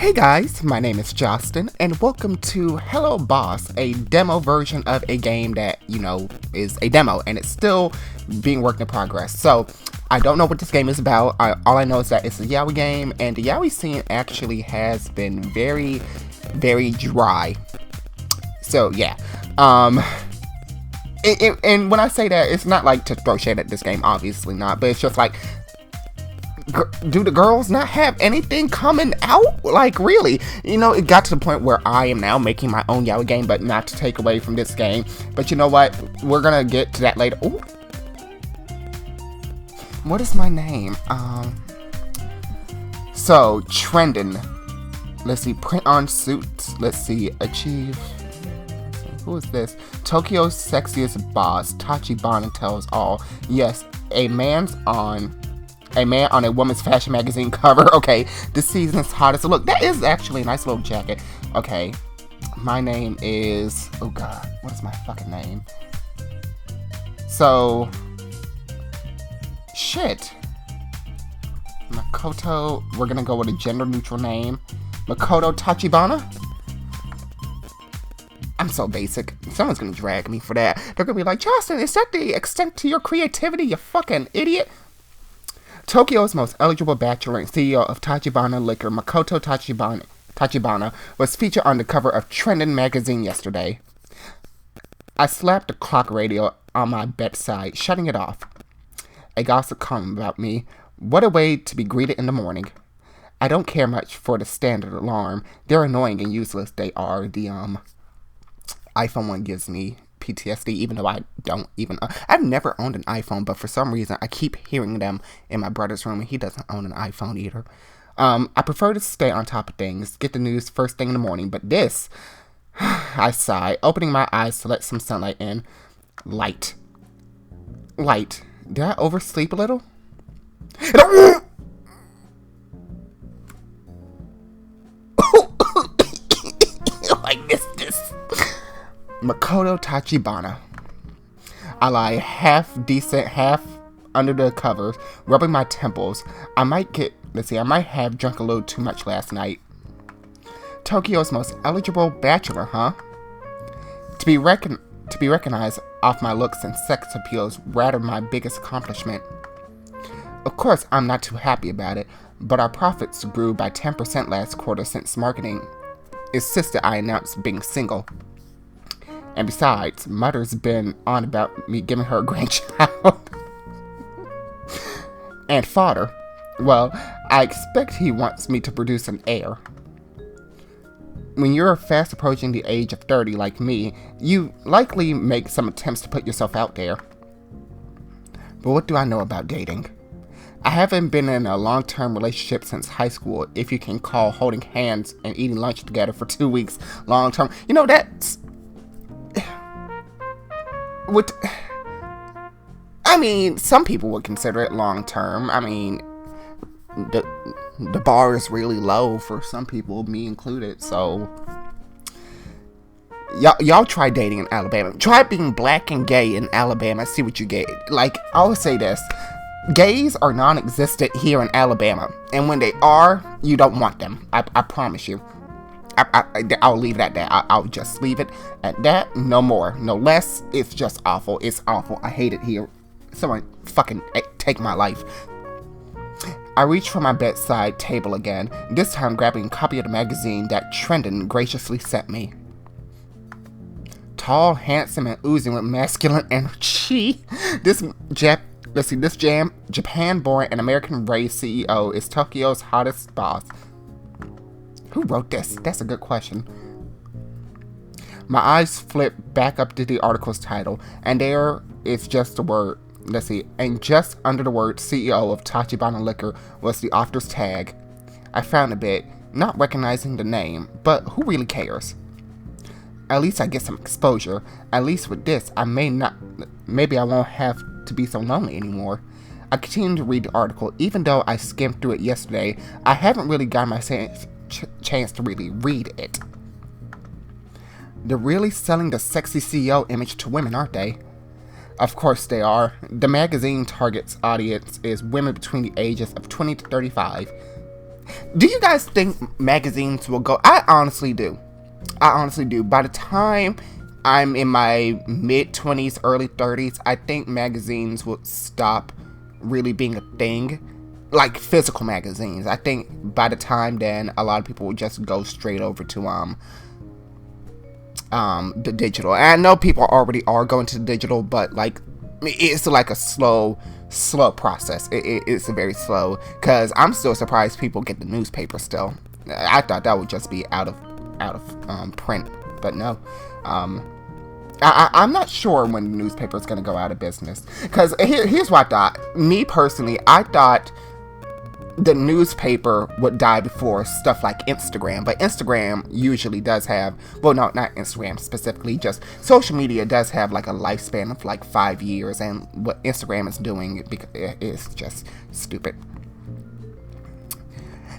Hey guys, my name is Justin, and welcome to Hello Boss, a demo version of a game that, is a demo, and it's still being worked in progress. So, I don't know what this game is about. All I know is that it's a yaoi game, and the yaoi scene actually has been very, very dry. So, yeah. And when I say that, it's not like to throw shade at this game, obviously not, but it's just like, do the girls not have anything coming out? Like, really? It got to the point where I am now making my own yaoi game, but not to take away from this game. But you know what? We're gonna get to that later. Ooh. What is my name? So, trending. Let's see, print on suits. Let's see, achieve. Who is this? Tokyo's sexiest boss, Tachibana tells all. Yes, a man on a woman's fashion magazine cover. Okay, this season's hottest. Look, that is actually a nice little jacket. Okay, my name is... Oh god, what is my fucking name? So... Shit. Makoto, we're gonna go with a gender neutral name. Makoto Tachibana? I'm so basic. Someone's gonna drag me for that. They're gonna be like, Justin, is that the extent to your creativity, you fucking idiot? Tokyo's most eligible bachelor and CEO of Tachibana Liquor, Makoto Tachibana, was featured on the cover of Trending magazine yesterday. I slapped the clock radio on my bedside, shutting it off. A gossip column about me. What a way to be greeted in the morning. I don't care much for the standard alarm. They're annoying and useless. They are. The iPhone one gives me PTSD, even though I don't even... I've never owned an iPhone, but for some reason, I keep hearing them in my brother's room, and he doesn't own an iPhone either. I prefer to stay on top of things, get the news first thing in the morning, but this... I sigh, opening my eyes to let some sunlight in. Light. Did I oversleep a little? I missed this. Makoto Tachibana. I lie half decent, half under the covers, rubbing my temples. I might have drunk a little too much last night. Tokyo's most eligible bachelor, huh? To be recognized off my looks and sex appeal is rather my biggest accomplishment. Of course, I'm not too happy about it, but our profits grew by 10% last quarter since marketing insisted I announced being single. And besides, Mother's been on about me giving her a grandchild. And father, well, I expect he wants me to produce an heir. When you're fast approaching the age of 30 like me, you likely make some attempts to put yourself out there. But what do I know about dating? I haven't been in a long-term relationship since high school, if you can call holding hands and eating lunch together for 2 weeks long-term. That's... some people would consider it long-term. The bar is really low for some people, me included, so... Y'all try dating in Alabama. Try being black and gay in Alabama, see what you get. Like, I always say this. Gays are non-existent here in Alabama. And when they are, you don't want them. I promise you. I'll leave it at that. I'll just leave it at that. No more. No less. It's just awful. It's awful. I hate it here. Someone fucking take my life. I reach for my bedside table again, this time grabbing a copy of the magazine that Trending graciously sent me. Tall, handsome, and oozing with masculine energy. This Japan-born and American-raised CEO is Tokyo's hottest boss. Who wrote this? That's a good question. My eyes flip back up to the article's title, and there is just the word. And just under the word CEO of Tachibana Liquor was the author's tag. I found a bit, not recognizing the name, but who really cares? At least I get some exposure. At least with this, maybe I won't have to be so lonely anymore. I continue to read the article. Even though I skimmed through it yesterday, I haven't really got my chance to really read it. They're really selling the sexy CEO image to women, aren't they? Of course they are. The magazine target's audience is women between the ages of 20 to 35. Do you guys think magazines will go? I honestly do. I honestly do. By the time I'm in my mid-20s, early 30s, I think magazines will stop really being a thing. Like physical magazines. I think by the time then, a lot of people will just go straight over to the digital. And I know people already are going to the digital, but like it's like a slow process. It's very slow, because I'm still surprised people get the newspaper still. I thought that would just be out of print, but no. I'm not sure when the newspaper is going to go out of business, because here's what I thought. Me personally, I thought the newspaper would die before stuff like Instagram, but Instagram usually does have, well, no, not Instagram specifically, just social media does have like a lifespan of like 5 years, and what Instagram is doing is just stupid.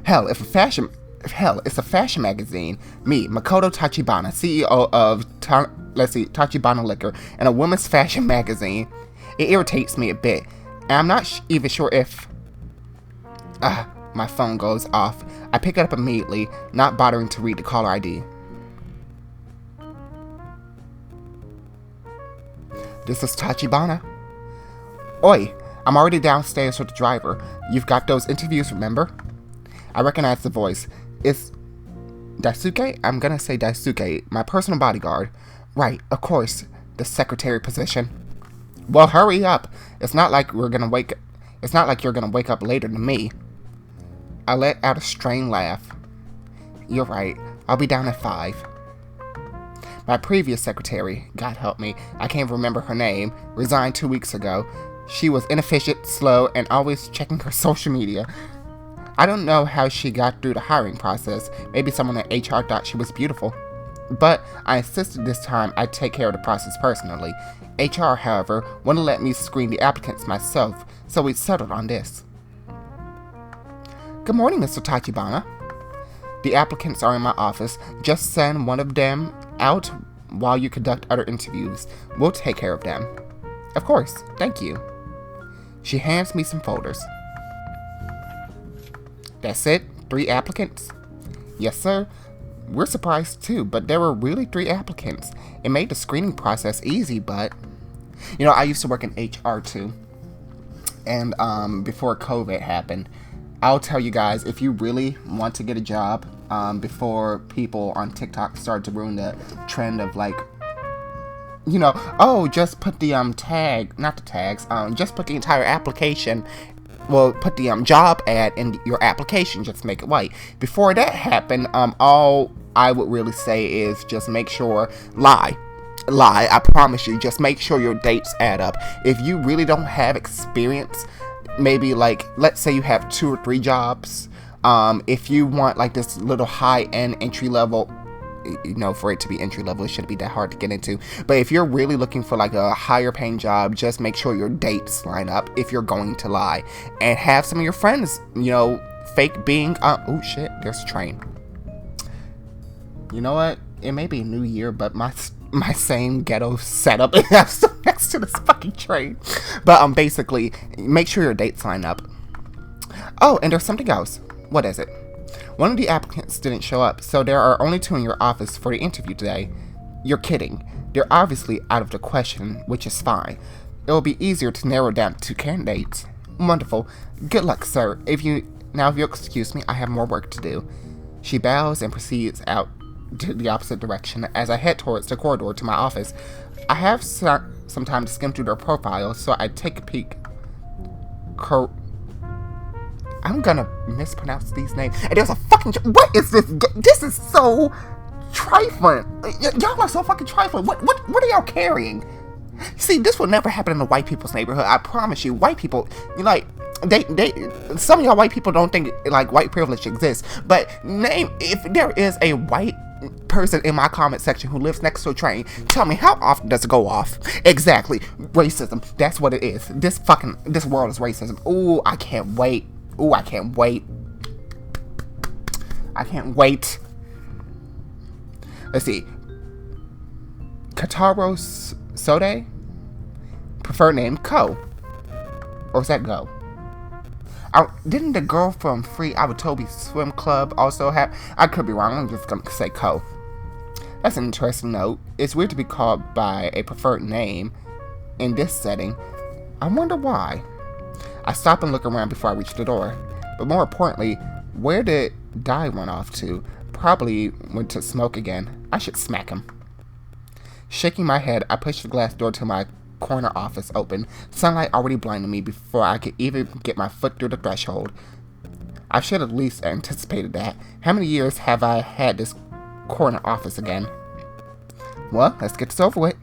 Hell, it's a fashion magazine. Me, Makoto Tachibana, CEO of Tachibana Liquor, and a women's fashion magazine. It irritates me a bit, and I'm not even sure if my phone goes off. I pick it up immediately, not bothering to read the caller ID. This is Tachibana. Oi, I'm already downstairs with the driver. You've got those interviews, remember? I recognize the voice. It's Daisuke? I'm gonna say Daisuke, my personal bodyguard. Right, of course, the secretary position. Well, hurry up. It's not like you're gonna wake up later than me. I let out a strained laugh. You're right. I'll be down at 5. My previous secretary, God help me, I can't remember her name, resigned 2 weeks ago. She was inefficient, slow, and always checking her social media. I don't know how she got through the hiring process. Maybe someone at HR thought she was beautiful. But I insisted this time I'd take care of the process personally. HR, however, wouldn't let me screen the applicants myself, so we settled on this. Good morning, Mr. Tachibana. The applicants are in my office. Just send one of them out while you conduct other interviews. We'll take care of them. Of course, thank you. She hands me some folders. That's it? 3 applicants? Yes, sir. We're surprised too, but there were really 3 applicants. It made the screening process easy, but... You know, I used to work in HR too. And before COVID happened, I'll tell you guys, if you really want to get a job, before people on TikTok started to ruin the trend of like, you know, oh, just put the just put the entire application, well, put the job ad in your application, just make it white. Before that happened, all I would really say is just make sure, lie, I promise you, just make sure your dates add up. If you really don't have experience, maybe like, let's say you have 2 or 3 jobs, if you want like this little high-end entry level, you know, for it to be entry level, it shouldn't be that hard to get into. But if you're really looking for like a higher paying job, just make sure your dates line up if you're going to lie. And have some of your friends, you know, fake being, oh shit, there's a train. You know what? It may be a new year, but my same ghetto setup is next to this fucking train. But basically, make sure your dates line up. Oh, and there's something else. What is it? One of the applicants didn't show up, so there are only 2 in your office for the interview today. You're kidding. They're obviously out of the question, which is fine. It will be easier to narrow down 2 candidates. Wonderful. Good luck, sir. If you'll excuse me, I have more work to do. She bows and proceeds out to the opposite direction as I head towards the corridor to my office. I have some time to skim through their profile, so I take a peek. I'm gonna mispronounce these names. And there's a fucking... What is this? This is so trifling. Y'all are so fucking trifling. What are y'all carrying? See, this will never happen in the white people's neighborhood. I promise you. White people, like, some of y'all white people don't think, like, white privilege exists. But if there is a white person in my comment section who lives next to a train, tell me, how often does it go off? Exactly. Racism. That's what it is. This world is racism. Ooh, I can't wait. Ooh, I can't wait. I can't wait. Let's see. Kataro Sode? Preferred name, Ko. Or is that Go? Didn't the girl from Free Awatobi Swim Club also have... I could be wrong, I'm just gonna say Ko. That's an interesting note. It's weird to be called by a preferred name in this setting. I wonder why. I stop and look around before I reach the door. But more importantly, where did Dai run off to? Probably went to smoke again. I should smack him. Shaking my head, I push the glass door to my corner office open. Sunlight already blinded me before I could even get my foot through the threshold. I should have at least anticipated that. How many years have I had this corner office again? Well, let's get this over with.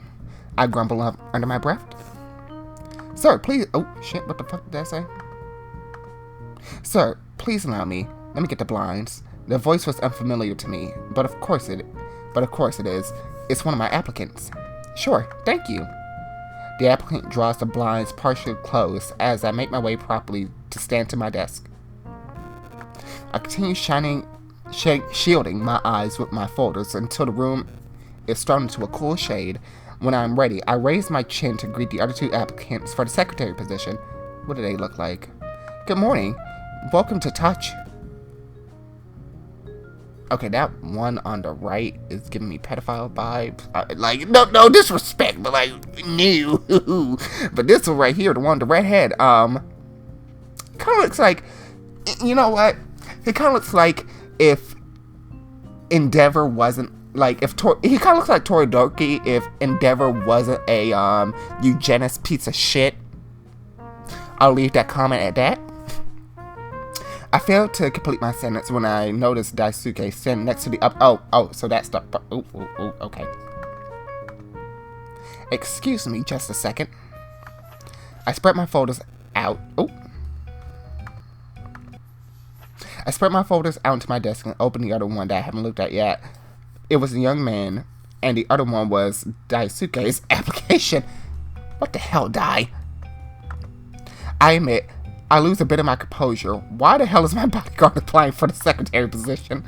I grumble up under my breath. Sir, please... Oh, shit, what the fuck did I say? Sir, please allow me. Let me get the blinds. The voice was unfamiliar to me, but of course it is. It's one of my applicants. Sure, thank you. The applicant draws the blinds partially closed as I make my way properly to stand to my desk. I continue shielding my eyes with my folders until the room is starting to a cool shade. When I'm ready, I raise my chin to greet the other two applicants for the secretary position. What do they look like? Good morning. Welcome to Touch. Okay, that one on the right is giving me pedophile vibes. Like, no disrespect, but like, new. But this one right here, the one, the redhead, kind of looks like, you know what? It kind of looks like if Endeavor wasn't, like, he kind of looks like Toridoki if Endeavor wasn't a, eugenist piece of shit. I'll leave that comment at that. I failed to complete my sentence when I noticed Daisuke standing next to the so that's the... okay. Excuse me just a second. I spread my folders out. I spread my folders out into my desk and opened the other one that I haven't looked at yet. It was a young man, and the other one was Daisuke's application. What the hell, Dai? I admit, I lose a bit of my composure. Why the hell is my bodyguard applying for the secretary position?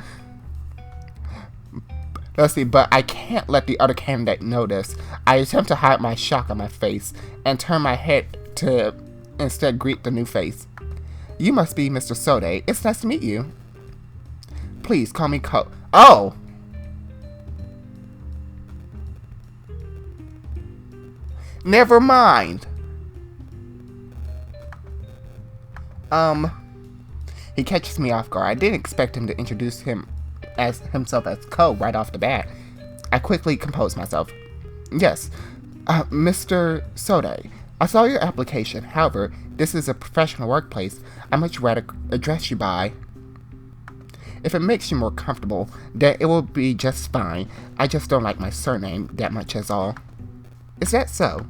Let's see, but I can't let the other candidate know this. I attempt to hide my shock on my face and turn my head to instead greet the new face. You must be Mr. Sode. It's nice to meet you. Please call me Ko. Oh! Never mind. He catches me off guard. I didn't expect him to introduce himself as Ko right off the bat. I quickly compose myself. Yes, Mr. Sode, I saw your application. However, this is a professional workplace. I'd much rather address you by... If it makes you more comfortable, then it will be just fine. I just don't like my surname that much as all. Is that so?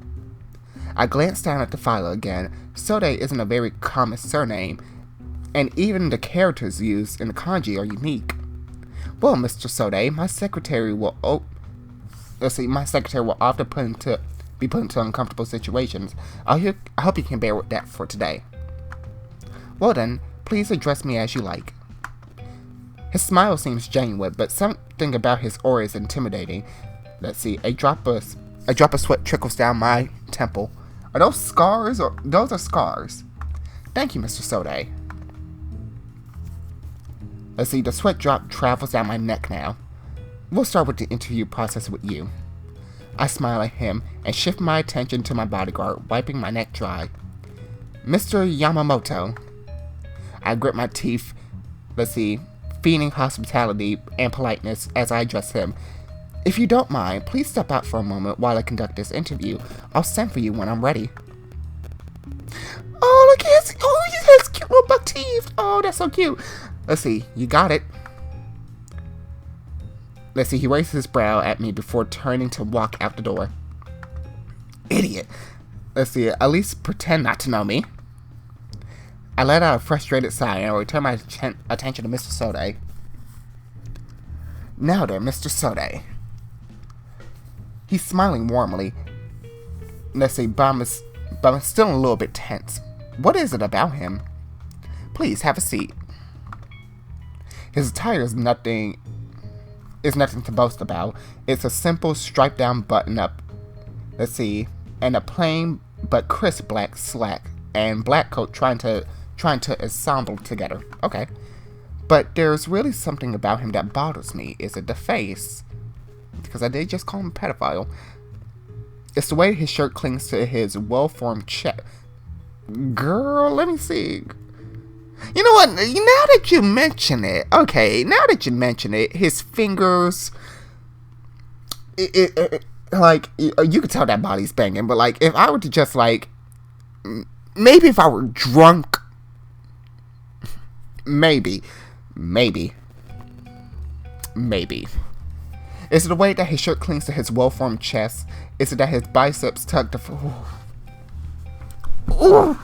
I glanced down at the file again. Sode isn't a very common surname, and even the characters used in the kanji are unique. Well, Mr. Sode, my secretary will often be put into uncomfortable situations. I hope you can bear with that for today. Well then, please address me as you like. His smile seems genuine, but something about his aura is intimidating. Let's see, a drop of sweat trickles down my temple. Are those scars or... Those are scars. Thank you, Mr. Sode. Let's see, the sweat drop travels down my neck now. We'll start with the interview process with you. I smile at him and shift my attention to my bodyguard, wiping my neck dry. Mr. Yamamoto. I grit my teeth, let's see, feigning hospitality and politeness as I address him. If you don't mind, please step out for a moment while I conduct this interview. I'll send for you when I'm ready. Oh, look at his... Oh, he has cute little buck teeth. Oh, that's so cute. Let's see, you got it. Let's see, he raises his brow at me before turning to walk out the door. Idiot. Let's see, at least pretend not to know me. I let out a frustrated sigh and I return my attention to Mr. Sode. Now then, Mr. Sode. He's smiling warmly. Let's see, but I'm still a little bit tense. What is it about him? Please, have a seat. His attire is nothing to boast about. It's a simple striped down button up. Let's see, and a plain but crisp black slack and black coat trying to trying to ensemble together. Okay. But there's really something about him that bothers me. Is it the face? Because I did just call him a pedophile. It's the way his shirt clings to his well-formed chest. Girl, let me see. You know what? Now that you mention it, his fingers, like, you could tell that body's banging, but, like, if I were to just, like, maybe if I were drunk, maybe. Is it the way that his shirt clings to his well-formed chest? Is it that his biceps tuck the... Ooh.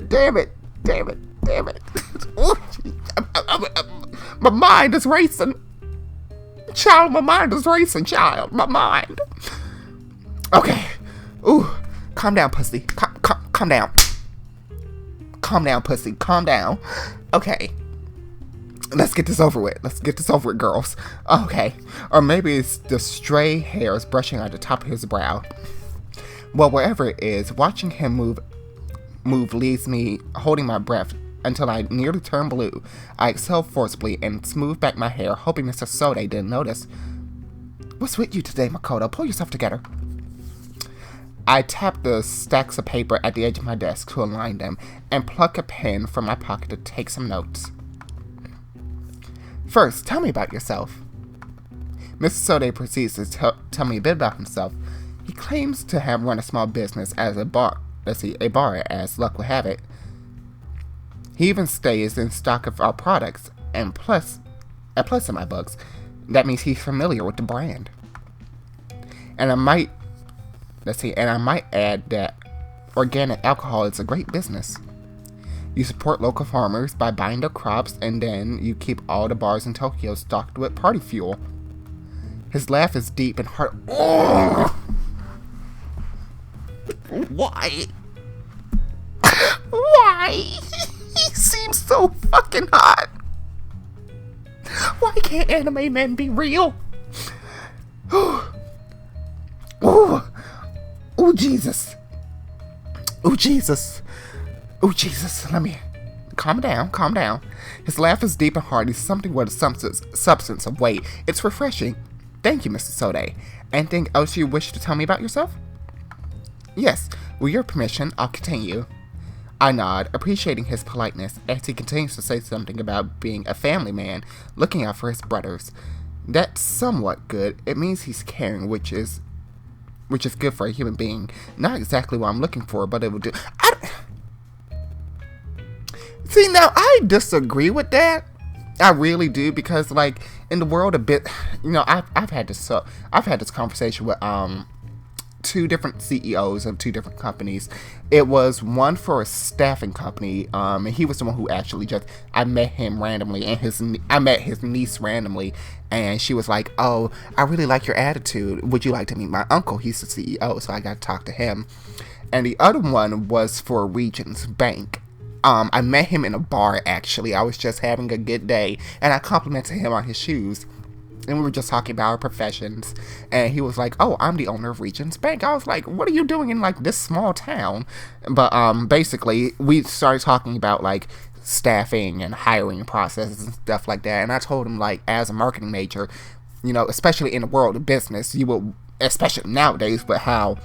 Damn it. Ooh. My mind is racing. Child, my mind is racing, child. My mind. Okay. Ooh. Calm down, pussy. Calm down. Calm down, pussy. Calm down. Okay. Let's get this over with, girls. Okay. Or maybe it's the stray hairs brushing on the top of his brow. Well, wherever it is, watching him move leaves me holding my breath until I nearly turn blue. I exhale forcibly and smooth back my hair, hoping Mr. Sode didn't notice. What's with you today, Makoto? Pull yourself together. I tap the stacks of paper at the edge of my desk to align them and pluck a pen from my pocket to take some notes. First, tell me about yourself. Mr. Sode proceeds to tell me a bit about himself. He claims to have run a small business as a bar, as luck would have it. He even stays in stock of our products, and plus in my books, that means he's familiar with the brand. And I might add that organic alcohol is a great business. You support local farmers by buying their crops, and then you keep all the bars in Tokyo stocked with party fuel. His laugh is deep and hard. Oh! Why? He seems so fucking hot. Why can't anime men be real? Oh, Jesus. Let me... Calm down. His laugh is deep and hearty, something with a substance of weight. It's refreshing. Thank you, Mr. Sode. Anything else you wish to tell me about yourself? Yes, with your permission, I'll continue. I nod, appreciating his politeness, as he continues to say something about being a family man, looking out for his brothers. That's somewhat good. It means he's caring, which is good for a human being. Not exactly what I'm looking for, but it will do. See, now, I disagree with that. I really do, because, like, in the world a bit, you know, I've had this conversation with two different CEOs of two different companies. It was one for a staffing company, and he was the one who actually I met him randomly, and I met his niece randomly, and she was like, "Oh, I really like your attitude. Would you like to meet my uncle? He's the CEO," so I got to talk to him. And the other one was for Regions Bank. I met him in a bar, actually. I was just having a good day, and I complimented him on his shoes. And we were just talking about our professions, and he was like, "Oh, I'm the owner of Regions Bank." I was like, "What are you doing in, like, this small town?" But, basically, we started talking about, like, staffing and hiring processes and stuff like that, and I told him, like, as a marketing major, you know, especially in the world of business, you will, especially nowadays, but how,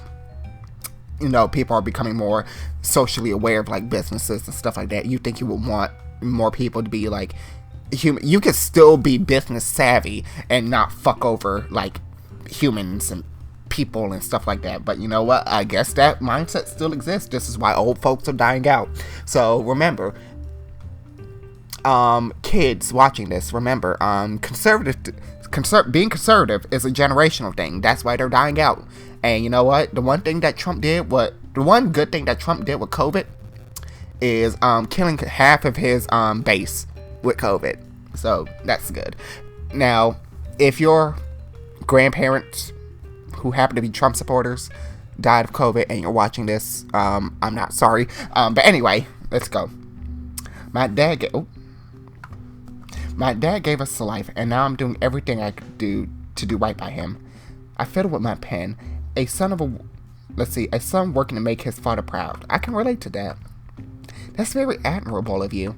you know, people are becoming more socially aware of, like, businesses and stuff like that, you think you would want more people to be, like, human. You could still be business savvy and not fuck over, like, humans and people and stuff like that. But you know what? I guess that mindset still exists. This is why old folks are dying out. So remember, kids watching this, remember, being conservative is a generational thing. That's why they're dying out. And you know what? The one good thing that Trump did with COVID is killing half of his base with COVID. So that's good. Now, if your grandparents who happen to be Trump supporters died of COVID and you're watching this, I'm not sorry. But anyway, let's go. My dad gave us a life, and now I'm doing everything I could do to do right by him. I fiddle with my pen. A son of a let's see, a son working to make his father proud. I can relate to that. That's very admirable of you.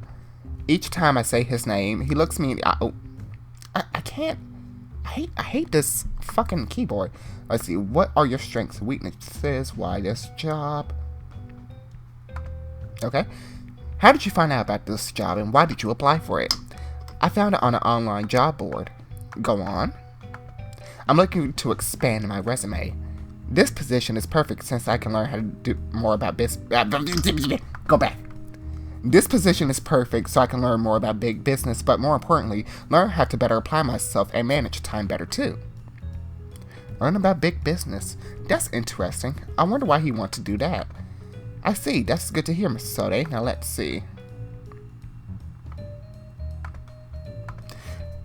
Each time I say his name, he looks me in the eye. Oh, I can't. I hate this fucking keyboard. Let's see, what are your strengths, weaknesses, why this job? Okay. How did you find out about this job and why did you apply for it? I found it on an online job board. Go on. I'm looking to expand my resume. This position is perfect since I can learn how to do more about business. Go back. This position is perfect so I can learn more about big business, but more importantly, learn how to better apply myself and manage time better too. Learn about big business. That's interesting. I wonder why he wants to do that. I see. That's good to hear, Mr. Sode. Now let's see.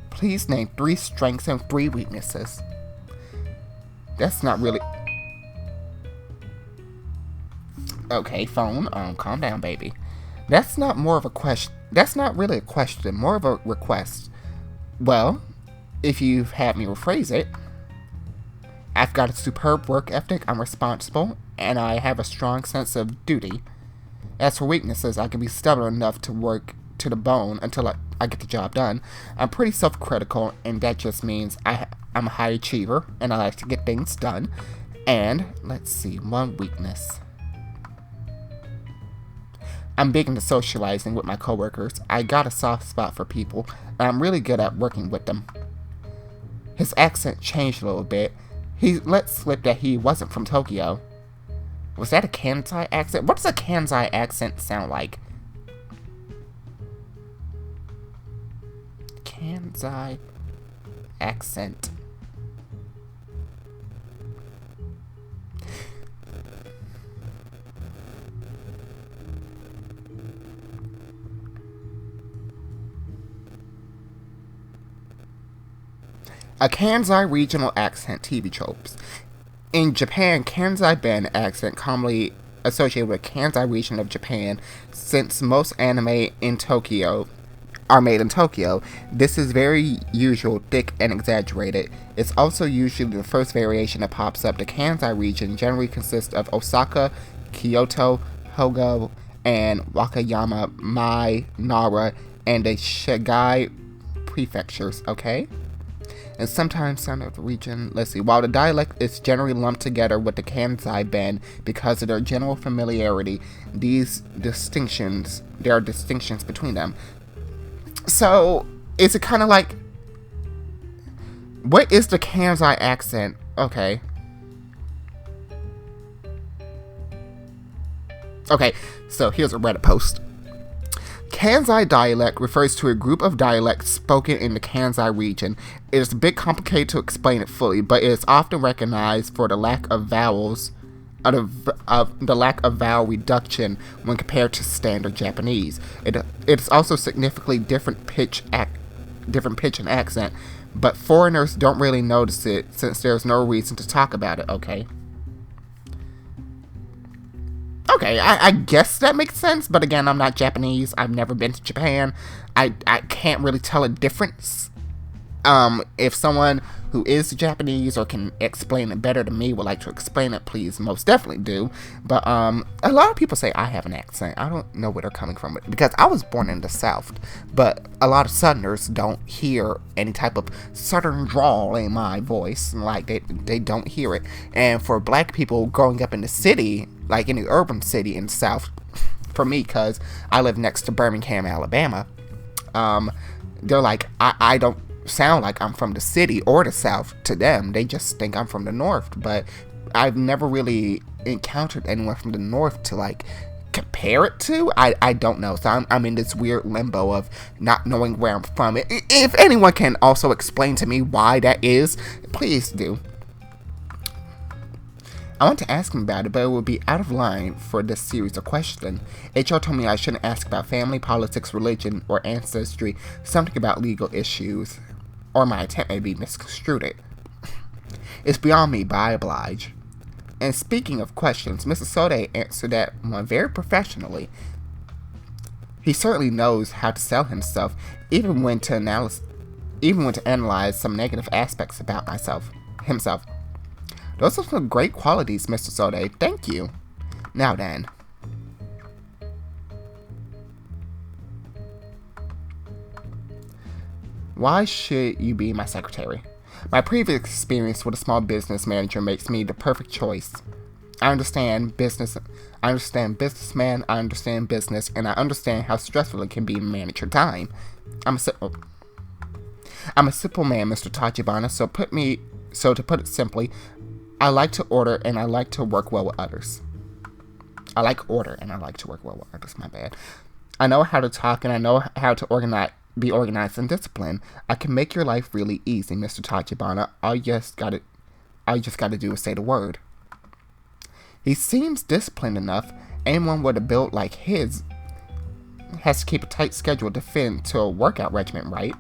Please name 3 strengths and 3 weaknesses. That's not really... Okay, phone. Calm down, baby. That's not more of a question. That's not really a question, more of a request. Well, if you've had me rephrase it, I've got a superb work ethic, I'm responsible, and I have a strong sense of duty. As for weaknesses, I can be stubborn enough to work to the bone until I get the job done. I'm pretty self-critical, and that just means I'm a high achiever, and I like to get things done. And, let's see, one weakness. I'm big into socializing with my coworkers. I got a soft spot for people, and I'm really good at working with them. His accent changed a little bit. He let slip that he wasn't from Tokyo. Was that a Kansai accent? What does a Kansai accent sound like? Kansai accent. A Kansai regional accent TV tropes. In Japan, Kansai Ben accent commonly associated with Kansai region of Japan, since most anime in Tokyo are made in Tokyo. This is very usual, thick, and exaggerated. It's also usually the first variation that pops up. The Kansai region generally consists of Osaka, Kyoto, Hogo, and Wakayama, Mai, Nara, and the Shigai prefectures, okay? And sometimes some of the region, let's see, while the dialect is generally lumped together with the Kansai Ben because of their general familiarity, there are distinctions between them. So, is it kind of like, what is the Kansai accent? Okay. Okay, so here's a Reddit post. Kansai dialect refers to a group of dialects spoken in the Kansai region. It is a bit complicated to explain it fully, but it is often recognized for the lack of vowels, the lack of vowel reduction when compared to standard Japanese. It is also significantly different pitch and accent, but foreigners don't really notice it since there's no reason to talk about it. Okay, I guess that makes sense, but again, I'm not Japanese. I've never been to Japan. I can't really tell a difference. If someone who is Japanese or can explain it better than me would like to explain it, please most definitely do. But a lot of people say I have an accent. I don't know where they're coming from, because I was born in the South, but a lot of Southerners don't hear any type of Southern drawl in my voice. Like, they don't hear it. And for black people growing up in the city, like in the urban city in the South, for me, because I live next to Birmingham, Alabama, they're like, I don't sound like I'm from the city or the South to them. They just think I'm from the North, but I've never really encountered anyone from the North to like compare it to. I don't know, so I'm in this weird limbo of not knowing where I'm from. If anyone can also explain to me why that is, please do. I want to ask him about it, but it would be out of line for this series of questions. HR told me I shouldn't ask about family, politics, religion, or ancestry, something about legal issues, or my attempt may be misconstrued. It's beyond me, but I oblige. And speaking of questions, Mr. Sode answered that one very professionally. He certainly knows how to sell himself, even when to analyze some negative aspects about himself. Those are some great qualities, Mr. Sode. Thank you. Now then. Why should you be my secretary? My previous experience with a small business manager makes me the perfect choice. I understand businessman, I understand business, and I understand how stressful it can be to manage your time. I'm a simple man, Mr. Tachibana, so to put it simply, I like to order and I like to work well with others. I like order and I like to work well with others, my bad. I know how to talk and I know how to be organized and disciplined. I can make your life really easy, Mr. Tachibana. All you just gotta do is say the word. He seems disciplined enough. Anyone with a build like his has to keep a tight schedule to fit into a workout regimen, right?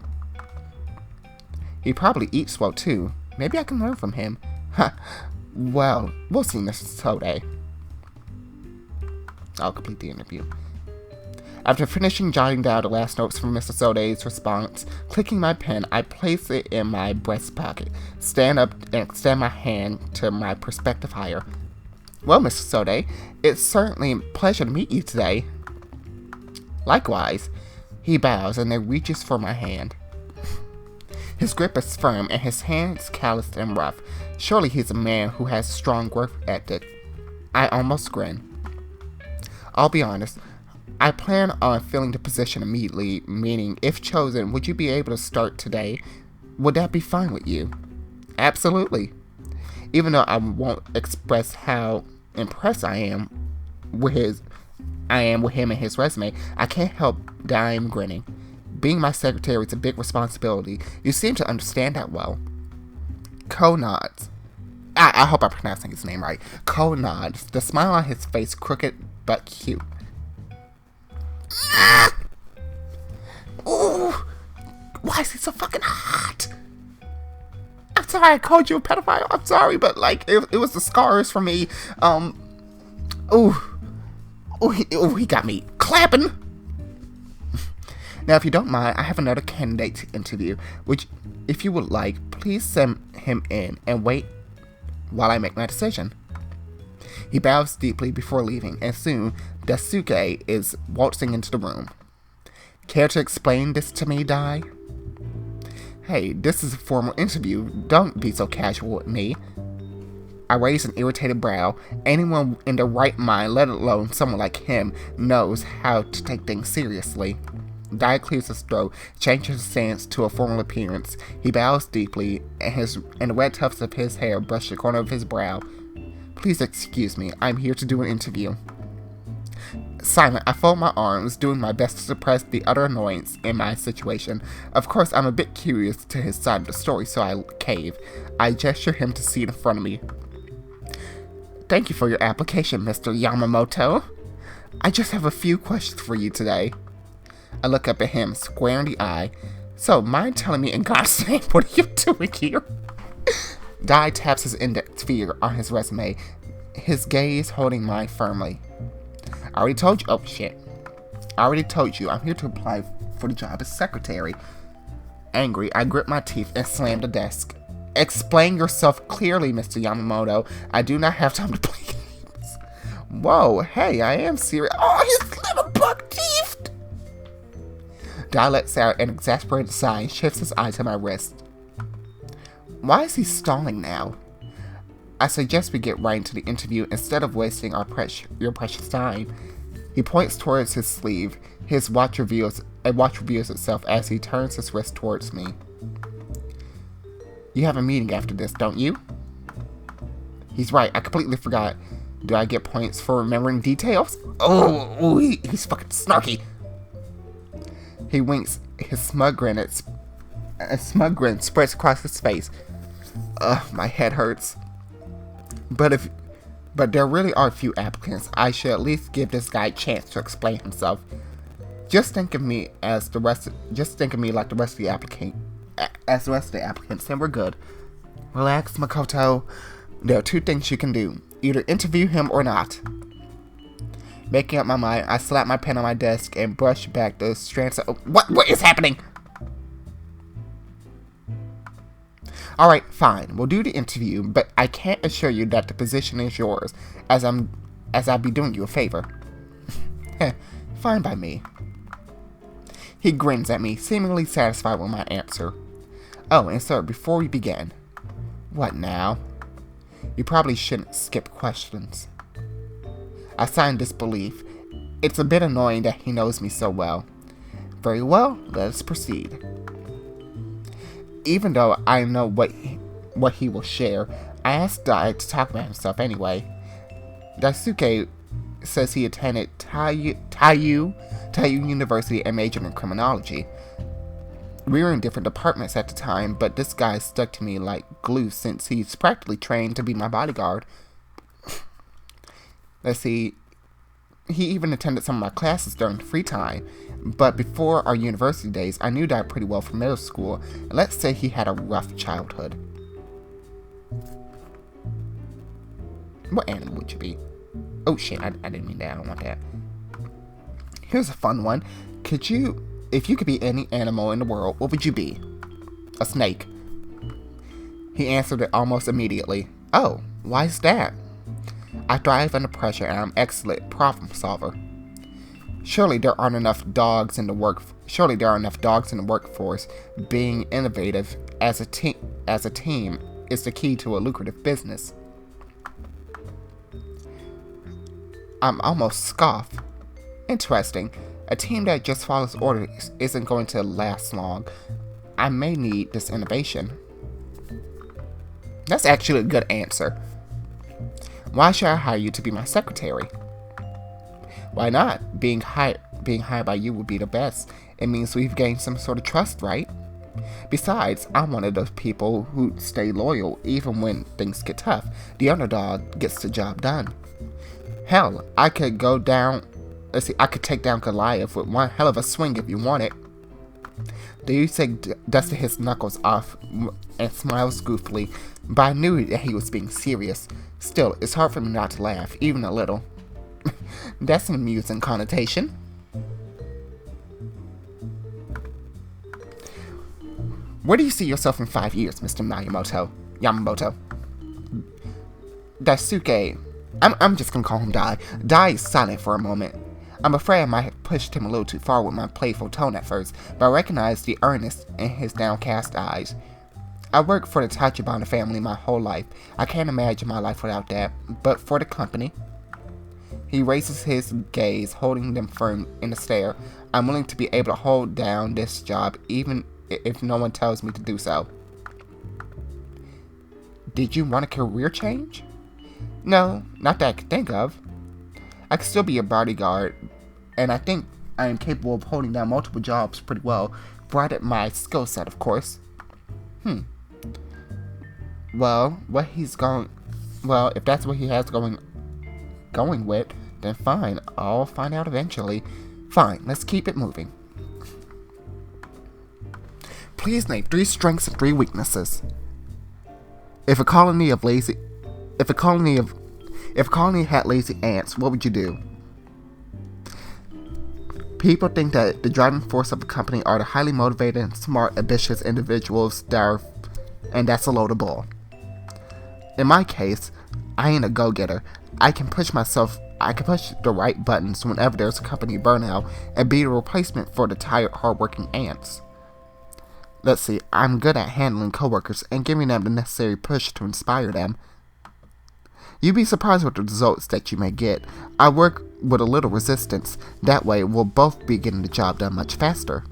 He probably eats well too. Maybe I can learn from him. Huh. Well, we'll see, Mr. Sode. I'll complete the interview. After finishing jotting down the last notes from Mr. Sode's response, clicking my pen, I place it in my breast pocket, stand up and extend my hand to my prospective hire. Well, Mr. Sode, it's certainly a pleasure to meet you today. Likewise. He bows and then reaches for my hand. His grip is firm and his hands calloused and rough. Surely he's a man who has a strong work ethic. I almost grin. I'll be honest, I plan on filling the position immediately, meaning if chosen, would you be able to start today? Would that be fine with you? Absolutely. Even though I won't express how impressed I am with him and his resume, I can't help that I am grinning. Being my secretary is a big responsibility. You seem to understand that well. Ko nods. I hope I'm pronouncing his name right. Ko nods, the smile on his face crooked but cute. Ooh, why is he so fucking hot? I'm sorry I called you a pedophile. I'm sorry, but like it was the scars for me. He got me clapping. Now, if you don't mind, I have another candidate to interview, which, if you would like, please send him in and wait while I make my decision. He bows deeply before leaving, and soon, Daisuke is waltzing into the room. Care to explain this to me, Dai? Hey, this is a formal interview. Don't be so casual with me. I raise an irritated brow. Anyone in their right mind, let alone someone like him, knows how to take things seriously. Dai clears his throat, changes his stance to a formal appearance. He bows deeply, and the red tufts of his hair brush the corner of his brow. Please excuse me, I'm here to do an interview. Silent, I fold my arms, doing my best to suppress the utter annoyance in my situation. Of course, I'm a bit curious to his side of the story, so I cave. I gesture him to seat in front of me. Thank you for your application, Mr. Yamamoto. I just have a few questions for you today. I look up at him, square in the eye. So, mind telling me in God's name, what are you doing here? Dai taps his index finger on his resume, his gaze holding mine firmly. I already told you. Oh, shit. I already told you. I'm here to apply for the job as secretary. Angry, I grip my teeth and slam the desk. Explain yourself clearly, Mr. Yamamoto. I do not have time to play games. Whoa, hey, I am serious. Oh, his little buck teeth! Dai lets out an exasperated sigh and shifts his eye to my wrist. Why is he stalling now? I suggest we get right into the interview instead of wasting your precious time. He points towards his sleeve. His watch reveals itself as he turns his wrist towards me. You have a meeting after this, don't you? He's right, I completely forgot. Do I get points for remembering details? Oh, he's fucking snarky. He winks, his smug grin spreads across his face. Ugh, my head hurts. But there really are few applicants. I should at least give this guy a chance to explain himself. Just think of me like the rest of the applicants, and we're good. Relax, Makoto. There are two things you can do. Either interview him or not. Making up my mind, I slap my pen on my desk and brush back the strands of... What is happening? Alright, fine, we'll do the interview, but I can't assure you that the position is yours, as I'll be doing you a favor. Fine by me. He grins at me, seemingly satisfied with my answer. Oh, and sir, before we begin. What now? You probably shouldn't skip questions. I sign disbelief. It's a bit annoying that he knows me so well. Very well, let us proceed. Even though I know what he will share, I asked Dai to talk about himself anyway. Daisuke says he attended Taiyu University and majored in criminology. We were in different departments at the time, but this guy stuck to me like glue since he's practically trained to be my bodyguard. Let's see, he even attended some of my classes during free time, but before our university days, I knew Dai pretty well from middle school, and let's say he had a rough childhood. What animal would you be? Oh shit, I didn't mean that, I don't want that. Here's a fun one. If you could be any animal in the world, what would you be? A snake. He answered it almost immediately. Oh, why is that? I thrive under pressure and I'm excellent problem solver. Surely there aren't enough dogs in the workforce. Being innovative as a team is the key to a lucrative business. I'm almost scoffed. Interesting. A team that just follows orders isn't going to last long. I may need this innovation. That's actually a good answer. Why should I hire you to be my secretary? Why not? Being hired by you would be the best. It means we've gained some sort of trust, right? Besides, I'm one of those people who stay loyal even when things get tough. The underdog gets the job done. Hell, I could take down Goliath with one hell of a swing if you want it. The Yusei dusted his knuckles off and smiled goofily, but I knew that he was being serious. Still, it's hard for me not to laugh, even a little. That's an amusing connotation. Where do you see yourself in 5 years, Mr. Yamamoto? Daisuke. I'm just gonna call him Dai. Dai is silent for a moment. I'm afraid I might have pushed him a little too far with my playful tone at first, but I recognized the earnest in his downcast eyes. I worked for the Tachibana family my whole life. I can't imagine my life without that, but for the company. He raises his gaze, holding them firm in a stare. I'm willing to be able to hold down this job, even if no one tells me to do so. Did you want a career change? No, not that I could think of. I could still be a bodyguard, and I think I am capable of holding down multiple jobs pretty well, provided my skill set, of course. Well, if that's what he has going with, then fine, I'll find out eventually. Fine, let's keep it moving. Please name 3 strengths and 3 weaknesses. If a colony had lazy ants, what would you do? People think that the driving force of a company are the highly motivated and smart, ambitious individuals and that's a load of bull. In my case, I ain't a go-getter. I can push the right buttons whenever there's a company burnout and be the replacement for the tired, hardworking ants. Let's see, I'm good at handling coworkers and giving them the necessary push to inspire them. You'd be surprised with the results that you may get. I work with a little resistance. That way, we'll both be getting the job done much faster.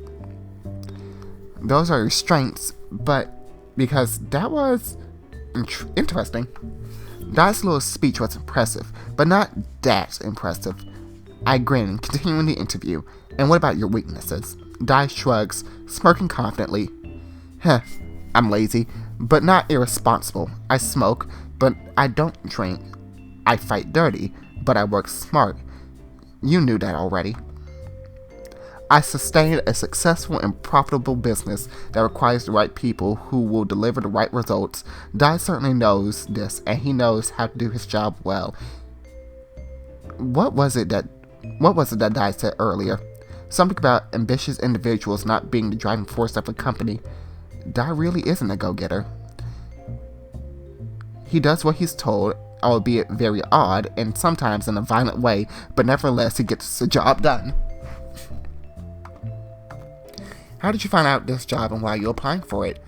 Those are your strengths, but because that was interesting. Dai's little speech was impressive, but not that impressive. I grin, continuing the interview. And what about your weaknesses? Dai shrugs, smirking confidently. I'm lazy, but not irresponsible. I smoke, but I don't drink. I fight dirty, but I work smart. You knew that already. I sustain a successful and profitable business that requires the right people who will deliver the right results. Dai certainly knows this, and he knows how to do his job well. What was it that Dai said earlier? Something about ambitious individuals not being the driving force of a company. Dai really isn't a go-getter. He does what he's told, albeit very odd and sometimes in a violent way, but nevertheless he gets the job done. How did you find out this job and why you're applying for it?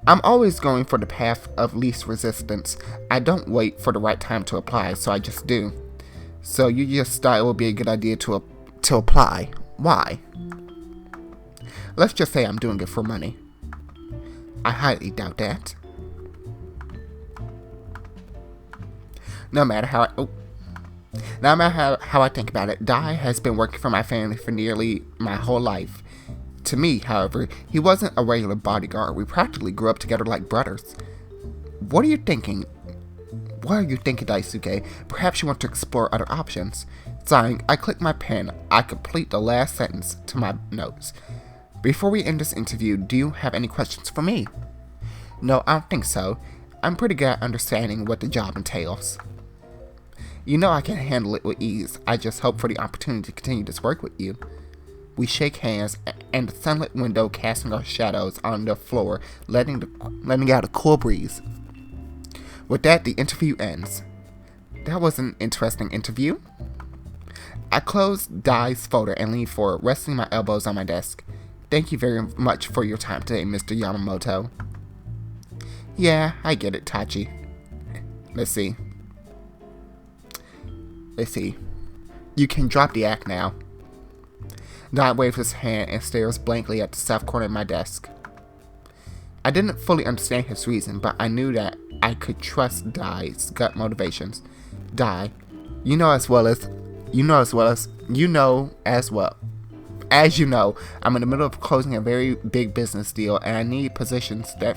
I'm always going for the path of least resistance. I don't wait for the right time to apply, so I just do. So you just thought it would be a good idea to apply. Why? Let's just say I'm doing it for money. I highly doubt that. No matter how I think about it, Dai has been working for my family for nearly my whole life. To me, however, he wasn't a regular bodyguard. We practically grew up together like brothers. What are you thinking? What are you thinking, Daisuke? Perhaps you want to explore other options. Sighing, I click my pen. I complete the last sentence to my notes. Before we end this interview, do you have any questions for me? No, I don't think so. I'm pretty good at understanding what the job entails. You know I can handle it with ease. I just hope for the opportunity to continue this work with you. We shake hands, and the sunlit window casting our shadows on the floor, letting out a cool breeze. With that, the interview ends. That was an interesting interview. I closed Dai's folder and leaned forward, resting my elbows on my desk. Thank you very much for your time today, Mr. Yamamoto. Yeah, I get it, Tachi. Let's see. You can drop the act now. Dai waves his hand and stares blankly at the south corner of my desk. I didn't fully understand his reason, but I knew that I could trust Dai's gut motivations. Dai, you know, I'm in the middle of closing a very big business deal, and I need positions that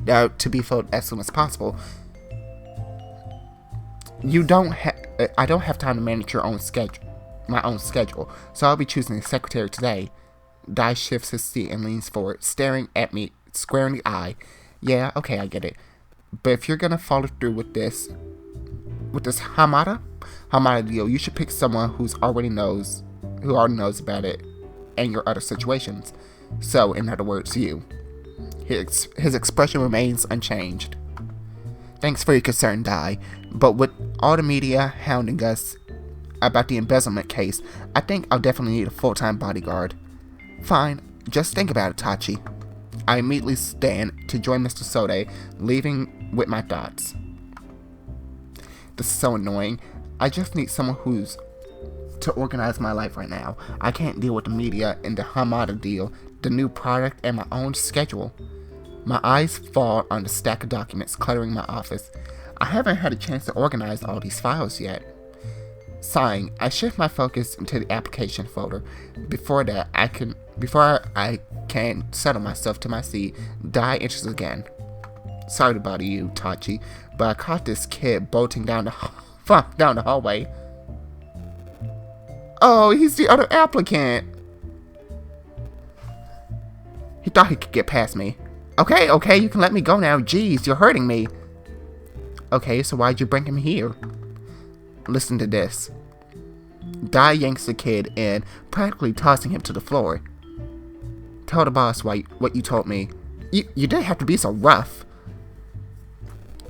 are to be filled as soon as possible. I don't have time to manage my own schedule, so I'll be choosing a secretary today. Dai shifts his seat and leans forward, staring at me square in the eye. Yeah, okay, I get it. But if you're gonna follow through with this Hamada deal, you should pick someone who already knows about it and your other situations. So, in other words, you. His expression remains unchanged. Thanks for your concern, Dai, but with all the media hounding us about the embezzlement case, I think I'll definitely need a full-time bodyguard. Fine, just think about it, Tachi. I immediately stand to join Mr. Sode, leaving with my thoughts. This is so annoying. I just need someone to organize my life right now. I can't deal with the media and the Hamada deal, the new product, and my own schedule. My eyes fall on the stack of documents cluttering my office. I haven't had a chance to organize all these files yet. Sighing, I shift my focus into the application folder. Before I can settle myself to my seat, Dai enters again. Sorry to bother you, Tachi, but I caught this kid bolting down the hallway. Oh, he's the other applicant. He thought he could get past me. Okay, you can let me go now. Jeez, you're hurting me. Okay, so why'd you bring him here? Listen to this. Dai yanks the kid in, practically tossing him to the floor. Tell the boss what you told me. You didn't have to be so rough.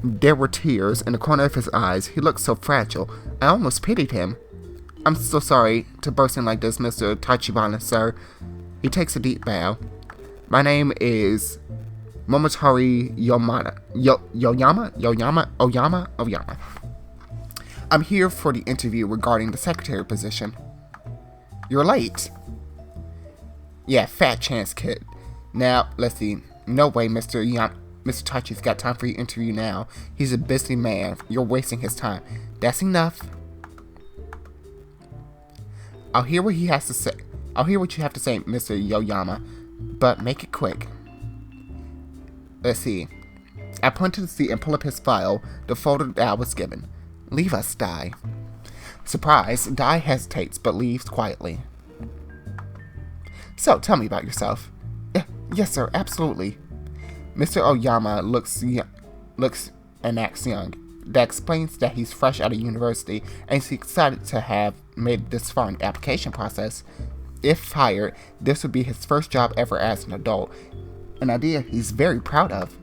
There were tears in the corner of his eyes. He looked so fragile. I almost pitied him. I'm so sorry to burst in like this, Mr. Tachibana, sir. He takes a deep bow. My name is Momotari Oyama. I'm here for the interview regarding the secretary position. You're late. Yeah, fat chance, kid. Now, let's see. No way, Mr. Tachi's got time for your interview now. He's a busy man. You're wasting his time. That's enough. I'll hear what you have to say, Mr. Yoyama, but make it quick. Let's see. I point to the seat and pull up his file, the folder that I was given. Leave us, Dai. Surprised, Dai hesitates but leaves quietly. So, tell me about yourself. Yes, sir, absolutely. Mr. Oyama looks and acts young. That explains that he's fresh out of university and he's excited to have made this far in the application process. If hired, this would be his first job ever as an adult, an idea he's very proud of.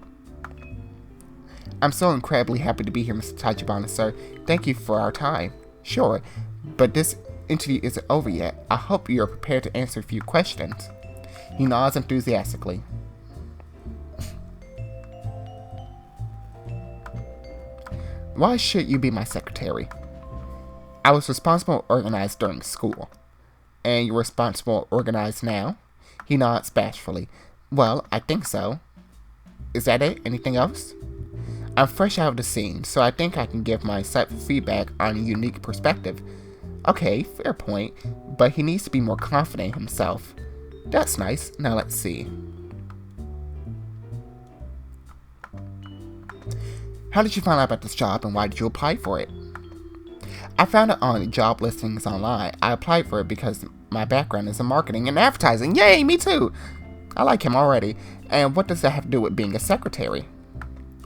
I'm so incredibly happy to be here, Mr. Tachibana, sir. Thank you for our time. Sure, but this interview isn't over yet. I hope you're prepared to answer a few questions. He nods enthusiastically. Why should you be my secretary? I was responsible and organized during school. And you're responsible and organized now? He nods bashfully. Well, I think so. Is that it? Anything else? I'm fresh out of the scene, so I think I can give my insightful feedback on a unique perspective. Okay, fair point, but he needs to be more confident in himself. That's nice. Now let's see. How did you find out about this job and why did you apply for it? I found it on job listings online. I applied for it because my background is in marketing and advertising. Yay, me too! I like him already. And what does that have to do with being a secretary?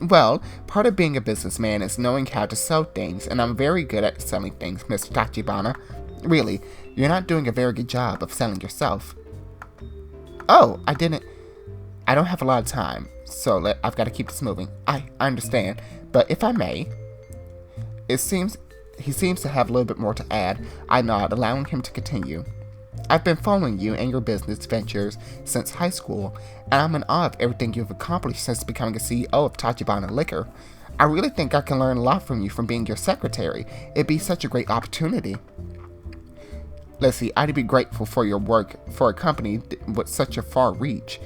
Well, part of being a businessman is knowing how to sell things, and I'm very good at selling things, Mr. Tachibana. Really, you're not doing a very good job of selling yourself. Oh, I don't have a lot of time, so I've got to keep this moving. I understand, but if I may, he seems to have a little bit more to add. I nod, allowing him to continue. I've been following you and your business ventures since high school, and I'm in awe of everything you've accomplished since becoming a CEO of Tachibana Liquor. I really think I can learn a lot from you from being your secretary. It'd be such a great opportunity. Let's see, I'd be grateful for your work for a company with such a far reach.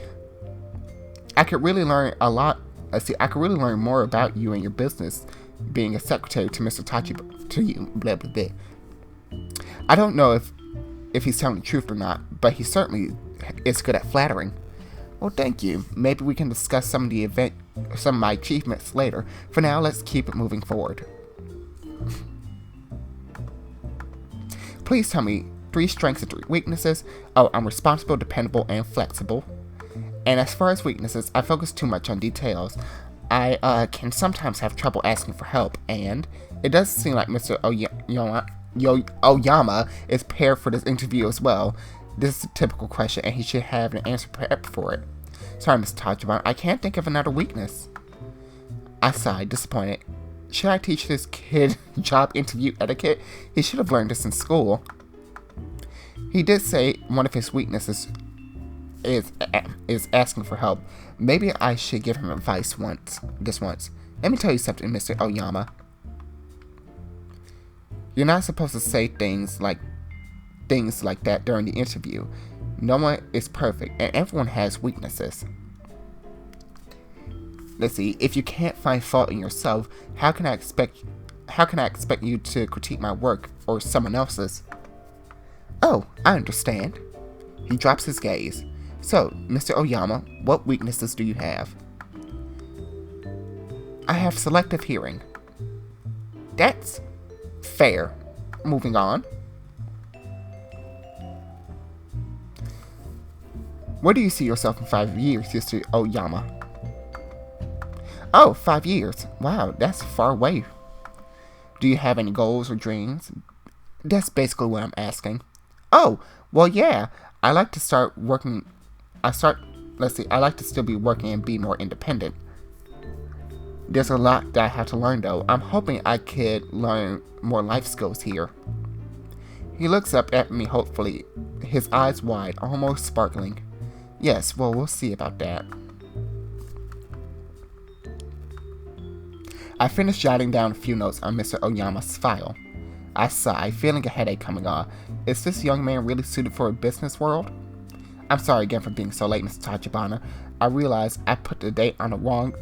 I could really learn a lot. I could really learn more about you and your business being a secretary to Mr. Tachibana, to you, blah, blah, blah. I don't know if he's telling the truth or not, but he certainly is good at flattering. Well, thank you. Maybe we can discuss some of my achievements later. For now, let's keep it moving forward. Please tell me 3 strengths and 3 weaknesses. Oh, I'm responsible, dependable, and flexible. And as far as weaknesses, I focus too much on details. I can sometimes have trouble asking for help, and it does seem like Mr. Oyama is paired for this interview as well. This is a typical question, and he should have an answer prepared for it. Sorry, Mr. Tachibana, I can't think of another weakness. I sighed, disappointed. Should I teach this kid job interview etiquette? He should have learned this in school. He did say one of his weaknesses is asking for help. Maybe I should give him advice just once. Let me tell you something, Mr. Oyama. You're not supposed to say things like that during the interview. No one is perfect, and everyone has weaknesses. Let's see. If you can't find fault in yourself, how can I expect you to critique my work or someone else's? Oh, I understand. He drops his gaze. So, Mr. Oyama, what weaknesses do you have? I have selective hearing. That's fair. Moving on. Where do you see yourself in 5 years, Mr. Oyama? Oh, 5 years. Wow, that's far away. Do you have any goals or dreams? That's basically what I'm asking. Oh, well, yeah. I like to still be working and be more independent. There's a lot that I have to learn, though. I'm hoping I could learn more life skills here. He looks up at me hopefully, his eyes wide, almost sparkling. Yes, well, we'll see about that. I finished jotting down a few notes on Mr. Oyama's file. I sigh, feeling a headache coming on. Is this young man really suited for a business world? I'm sorry again for being so late, Mr. Tachibana. I realized I put the date wrong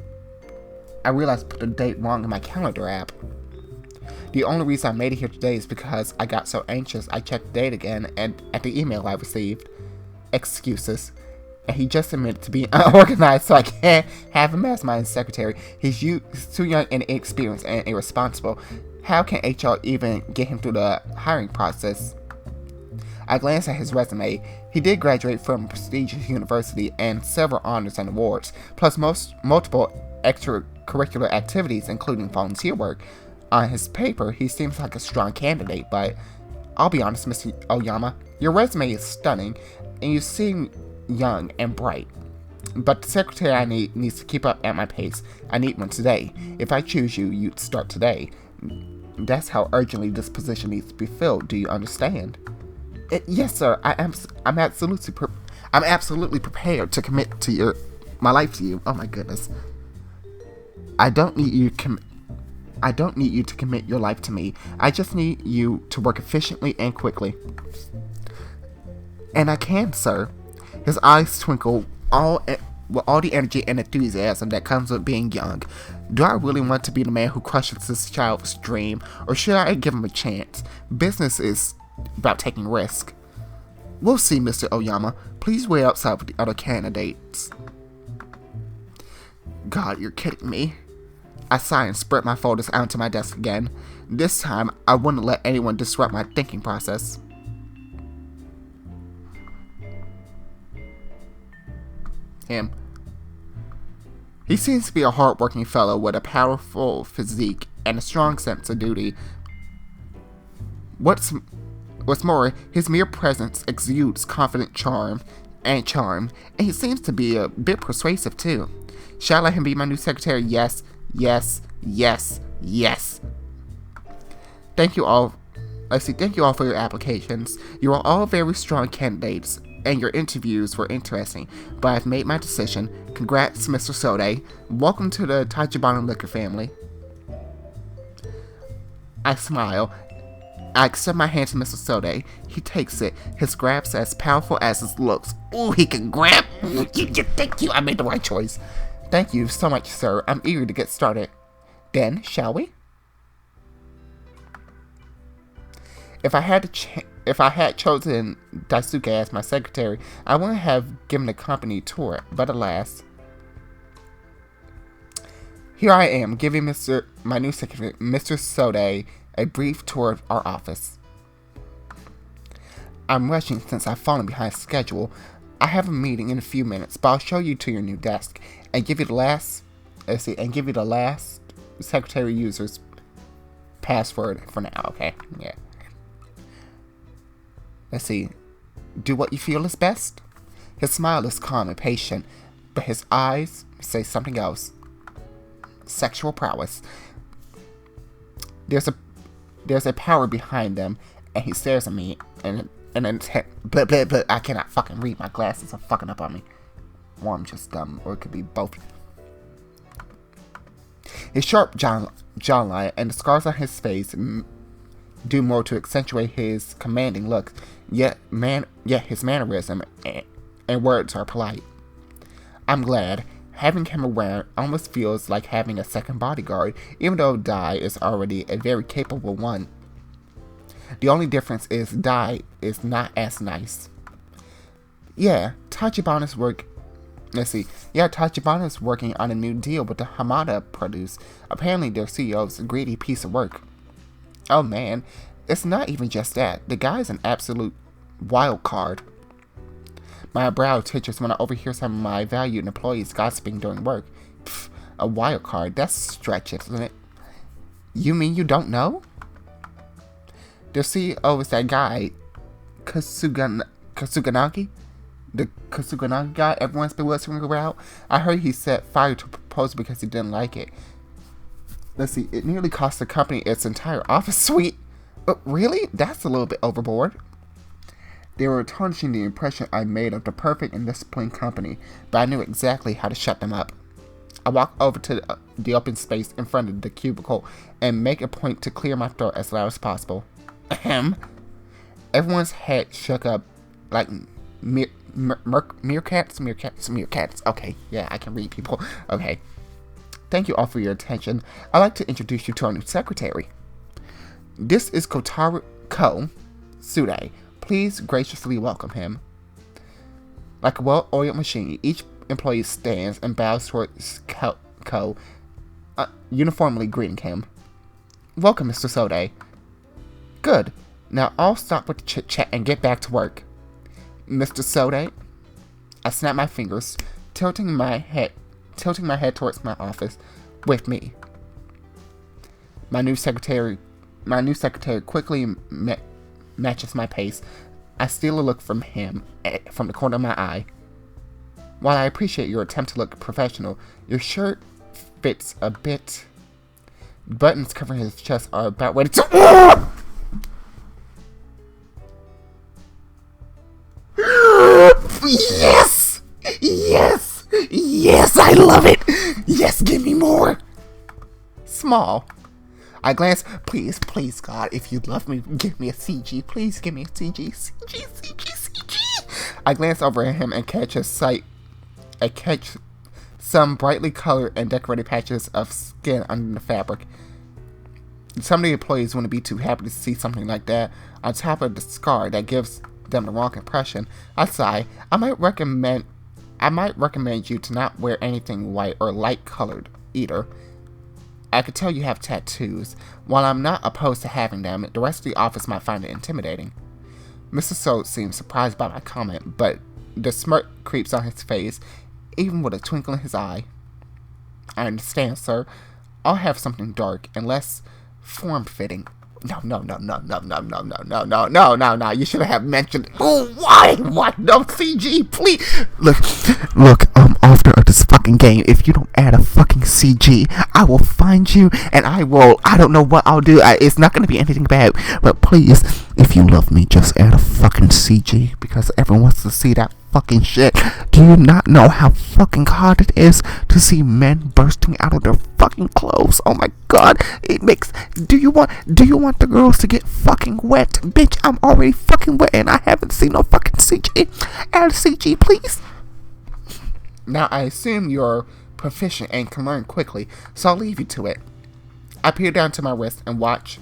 in my calendar app. The only reason I made it here today is because I got so anxious I checked the date again and at the email I received. Excuses. And he just admitted to being unorganized, so I can't have him as my secretary. He's too young and inexperienced and irresponsible. How can HR even get him through the hiring process? I glanced at his resume. He did graduate from a prestigious university and several honors and awards, plus multiple extracurricular activities, including volunteer work. On his paper, he seems like a strong candidate, but I'll be honest, Mr. Oyama, your resume is stunning, and you seem young and bright. But the secretary I need needs to keep up at my pace. I need one today. If I choose you, you'd start today. That's how urgently this position needs to be filled. Do you understand? Yes, sir. I'm absolutely prepared to commit to my life to you. Oh my goodness. I don't need you to commit your life to me. I just need you to work efficiently and quickly. And I can, sir. His eyes twinkle with all the energy and enthusiasm that comes with being young. Do I really want to be the man who crushes this child's dream, or should I give him a chance? Business is about taking risk. We'll see, Mr. Oyama. Please wait outside with the other candidates. God, you're kidding me. I sigh and spread my folders onto my desk again. This time, I wouldn't let anyone disrupt my thinking process. Him. He seems to be a hard-working fellow with a powerful physique and a strong sense of duty. What's more, his mere presence exudes confident charm, and he seems to be a bit persuasive too. Shall I let him be my new secretary? Yes, yes, yes, yes. Thank you all for your applications. You are all very strong candidates, and your interviews were interesting, but I've made my decision. Congrats, Mr. Sode. Welcome to the Tachibana Liquor family. I smile. I extend my hand to Mr. Sode. He takes it. His grab's as powerful as his looks. Ooh, he can grab. Thank you. I made the right choice. Thank you so much, sir. I'm eager to get started. Then, shall we? If I had chosen Daisuke as my secretary, I wouldn't have given the company tour, but alas. Here I am, giving my new secretary, Mr. Sode, a brief tour of our office. I'm rushing since I've fallen behind schedule. I have a meeting in a few minutes, but I'll show you to your new desk and give you the last secretary user's password for now, okay? Yeah. Let's see. Do what you feel is best? His smile is calm and patient, but his eyes say something else. Sexual prowess. There's a power behind them, and he stares at me and but I cannot fucking read. My glasses are fucking up on me. Or I'm just dumb, or it could be both. His sharp jawline and the scars on his face do more to accentuate his commanding look, yet his mannerism and words are polite. I'm glad. Having him around almost feels like having a second bodyguard, even though Dai is already a very capable one. The only difference is Dai is not as nice. Tachibana's working on a new deal with the Hamada produce. Apparently their CEO's a greedy piece of work. Oh man, it's not even just that. The guy's an absolute wild card. My brow twitches when I overhear some of my valued employees gossiping during work. Pfft, a wild card? That's a stretch, isn't it? You mean you don't know? The CEO is that guy, Kasuganagi? The Kasuganagi guy everyone's been whispering about? I heard he set fire to a proposal because he didn't like it. Let's see, it nearly cost the company its entire office suite. Really? That's a little bit overboard. They were tarnishing the impression I made of the perfect and disciplined company, but I knew exactly how to shut them up. I walk over to the open space in front of the cubicle and make a point to clear my throat as loud as possible. Ahem. Everyone's head shook up like meerkats. Okay, yeah, I can read people. Okay. Thank you all for your attention. I'd like to introduce you to our new secretary. This is Kotaro Tsude. Please graciously welcome him. Like a well-oiled machine, each employee stands and bows towards Ko, uniformly greeting him. Welcome, Mr. Sode. Good. Now I'll stop with the chit-chat and get back to work. Mr. Sode. I snap my fingers, tilting my head towards my office with me. My new secretary quickly matches my pace. I steal a look from him from the corner of my eye. While I appreciate your attempt to look professional, your shirt fits a bit. Buttons covering his chest are about ready to. Yes! Yes! Yes, I love it! Yes, give me more! Small. I glance. Please, please, God, if you love me, give me a CG. Please give me a CG. CG, CG, CG. I glance over at him and catch some brightly colored and decorated patches of skin under the fabric. Some of the employees wouldn't be too happy to see something like that on top of the scar that gives them the wrong impression. I sigh. I might recommend you to not wear anything white or light colored either. I could tell you have tattoos. While I'm not opposed to having them, the rest of the office might find it intimidating. Mr. Soult seems surprised by my comment, but the smirk creeps on his face, even with a twinkle in his eye. I understand, sir. I'll have something dark and less form-fitting. No. You should have mentioned. Oh, why? No, CG, please. Look, I'm after this fucking game. If you don't add a fucking CG, I will find you and I don't know what I'll do. It's not going to be anything bad. But please, if you love me, just add a fucking CG because everyone wants to see that fucking shit. Do you not know how fucking hard it is to see men bursting out of their fucking clothes? Oh my god, it makes. Do you want the girls to get fucking wet? Bitch, I'm already fucking wet and I haven't seen no fucking CG. Add a CG, please. Now I assume you're proficient and can learn quickly, so I'll leave you to it. I peer down to my wristwatch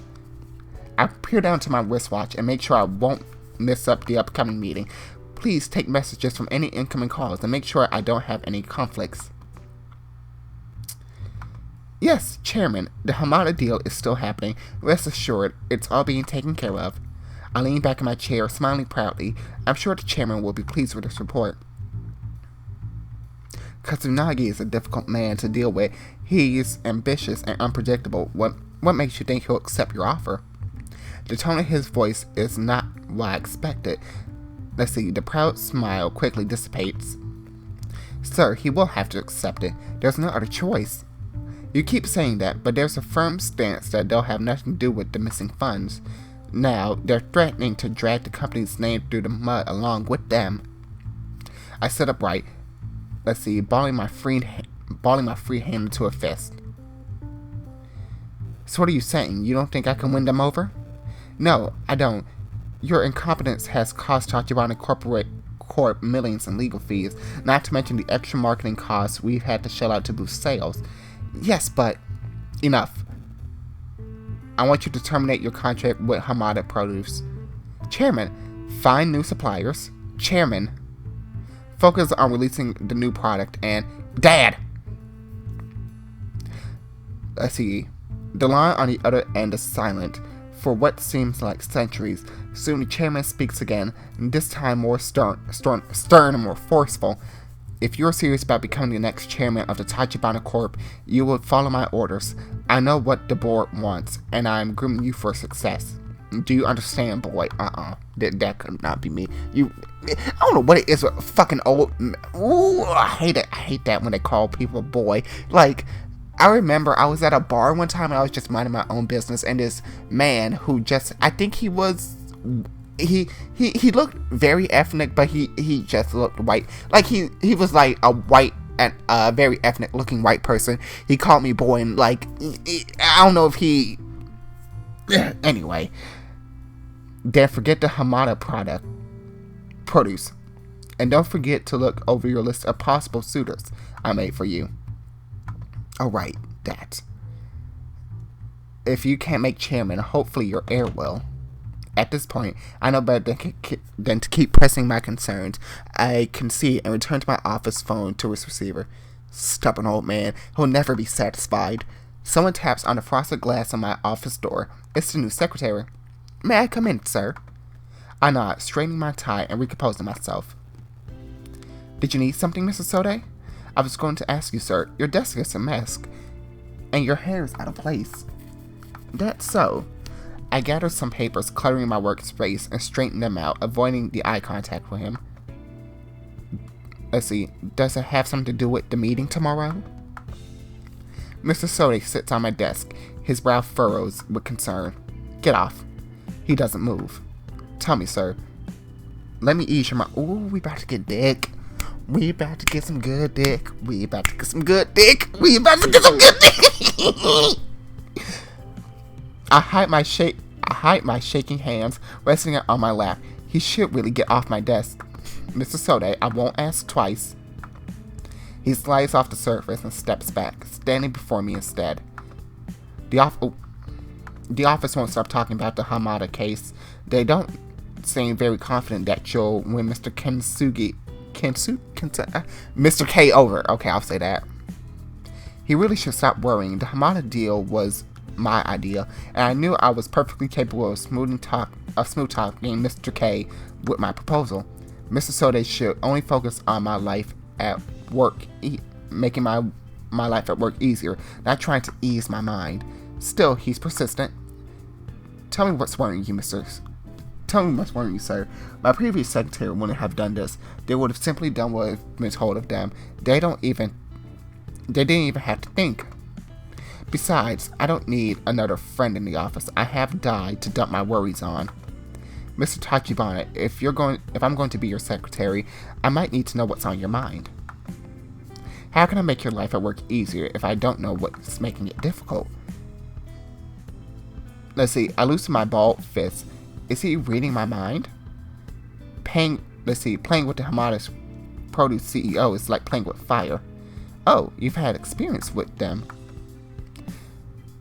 and make sure I won't miss up the upcoming meeting. Please take messages from any incoming calls and make sure I don't have any conflicts. Yes, Chairman, the Hamada deal is still happening. Rest assured, it's all being taken care of. I lean back in my chair, smiling proudly. I'm sure the Chairman will be pleased with this report. Katsunagi is a difficult man to deal with. He's ambitious and unpredictable. What makes you think he'll accept your offer? The tone of his voice is not what I expected. Let's see, the proud smile quickly dissipates. Sir, he will have to accept it. There's no other choice. You keep saying that, but there's a firm stance that they'll have nothing to do with the missing funds. Now, they're threatening to drag the company's name through the mud along with them. I sit upright. Let's see, balling my free hand into a fist. So what are you saying? You don't think I can win them over? No, I don't. Your incompetence has cost Tachibana Corp millions in legal fees, not to mention the extra marketing costs we've had to shell out to boost sales. Yes, but enough. I want you to terminate your contract with Hamada Produce. Chairman, find new suppliers. Chairman, focus on releasing the new product and... Dad! Let's see. The line on the other end is silent for what seems like centuries. Soon the chairman speaks again, and this time more stern and more forceful. If you're serious about becoming the next chairman of the Tachibana Corp, you will follow my orders. I know what the board wants, and I am grooming you for success. Do you understand, boy? That could not be me. I don't know what it is with fucking old... Ooh, I hate it. I hate that when they call people boy. Like... I remember I was at a bar one time and I was just minding my own business, and this man who just, I think he looked very ethnic, but he just looked white. Like he was like a white and a very ethnic looking white person. He called me boy, and like, I don't know if he, anyway. Then forget the Hamada produce. And don't forget to look over your list of possible suitors I made for you. Alright, that. If you can't make chairman, hopefully your heir will. At this point, I know better than to keep pressing my concerns. I concede and return to my office phone to its receiver. Stubborn old man, he'll never be satisfied. Someone taps on the frosted glass on my office door. It's the new secretary. May I come in, sir? I nod, straightening my tie and recomposing myself. Did you need something, Mrs. Sode? I was going to ask you, sir. Your desk is a mess, and your hair is out of place. That's so. I gathered some papers cluttering my workspace and straightened them out, avoiding the eye contact with him. Let's see, does it have something to do with the meeting tomorrow? Mr. Sode sits on my desk. His brow furrows with concern. Get off. He doesn't move. Tell me, sir. Let me ease your mind. Ooh, we about to get dick. We about to get some good dick. We about to get some good dick. We about to get some good dick. I hide my shaking hands resting on my lap. He should really get off my desk. Mr. Sode, I won't ask twice. He slides off the surface and steps back, standing before me instead. The office won't stop talking about the Hamada case. They don't seem very confident that you'll win Mr. Mr. K over. Okay, I'll say that. He really should stop worrying. The Hamada deal was my idea, and I knew I was perfectly capable of smooth talking Mr. K with my proposal. Mr. Sode should only focus on my life at work, making my life at work easier, not trying to ease my mind. Still, he's persistent. Tell me what's worrying you, sir. My previous secretary wouldn't have done this. They would have simply done what had been told of them. They didn't even have to think. Besides, I don't need another friend in the office. I have Di to dump my worries on. Mr. Tachibana, if I'm going to be your secretary, I might need to know what's on your mind. How can I make your life at work easier if I don't know what's making it difficult? Let's see, I loosen my bald fist. Is he reading my mind? Playing with the Hamada's produce CEO is like playing with fire. Oh, you've had experience with them.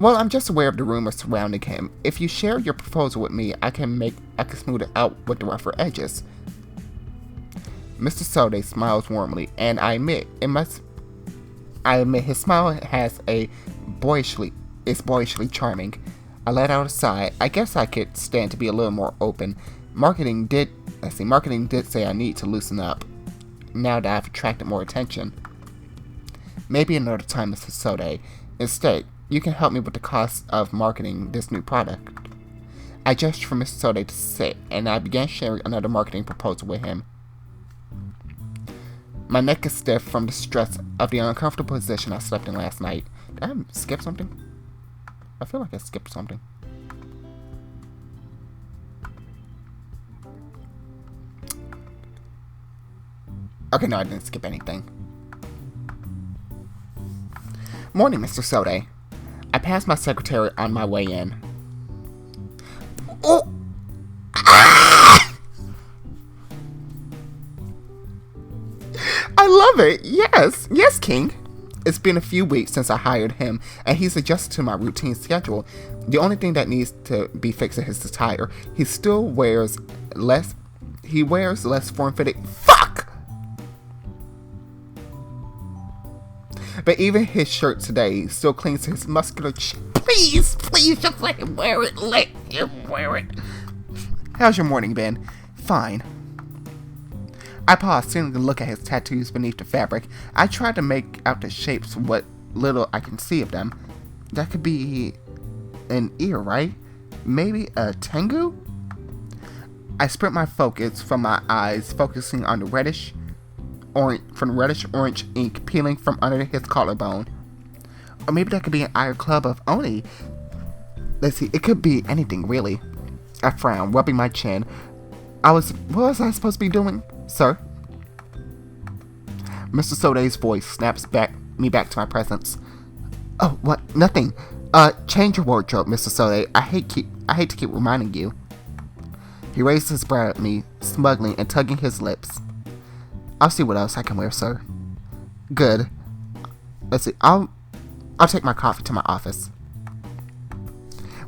Well, I'm just aware of the rumors surrounding him. If you share your proposal with me, I can smooth it out with the rougher edges. Mr. Sode smiles warmly, and I admit his smile is boyishly charming. I let out a sigh. I guess I could stand to be a little more open. Marketing did say I need to loosen up, now that I've attracted more attention. Maybe another time, Mr. Sode. Instead, you can help me with the cost of marketing this new product. I gestured for Mr. Sode to sit, and I began sharing another marketing proposal with him. My neck is stiff from the stress of the uncomfortable position I slept in last night. Did I skip something? I feel like I skipped something. Okay, no, I didn't skip anything. Morning, Mr. Sode. I passed my secretary on my way in. Oh! Ah! I love it. Yes, King. It's been a few weeks since I hired him, and he's adjusted to my routine schedule. The only thing that needs to be fixed is his attire. He wears less form-fitting. Fuck! But even his shirt today still clings to his muscular chest. Please, just let him wear it. Let him wear it. How's your morning been? Fine. I paused, seeming to look at his tattoos beneath the fabric. I tried to make out the shapes what little I can see of them. That could be an ear, right? Maybe a tengu? I spread my focus from my eyes, focusing on the reddish orange ink peeling from under his collarbone. Or maybe that could be an iron club of Oni. Let's see, it could be anything, really. I frowned, rubbing my chin. What was I supposed to be doing, sir? Mr. Sode's voice snaps me back to my presence. Oh, what? Nothing. Change your wardrobe, Mr. Sode. I hate to keep reminding you. He raised his brow at me, smuggling and tugging his lips. I'll see what else I can wear, sir. Good. Let's see. I'll take my coffee to my office.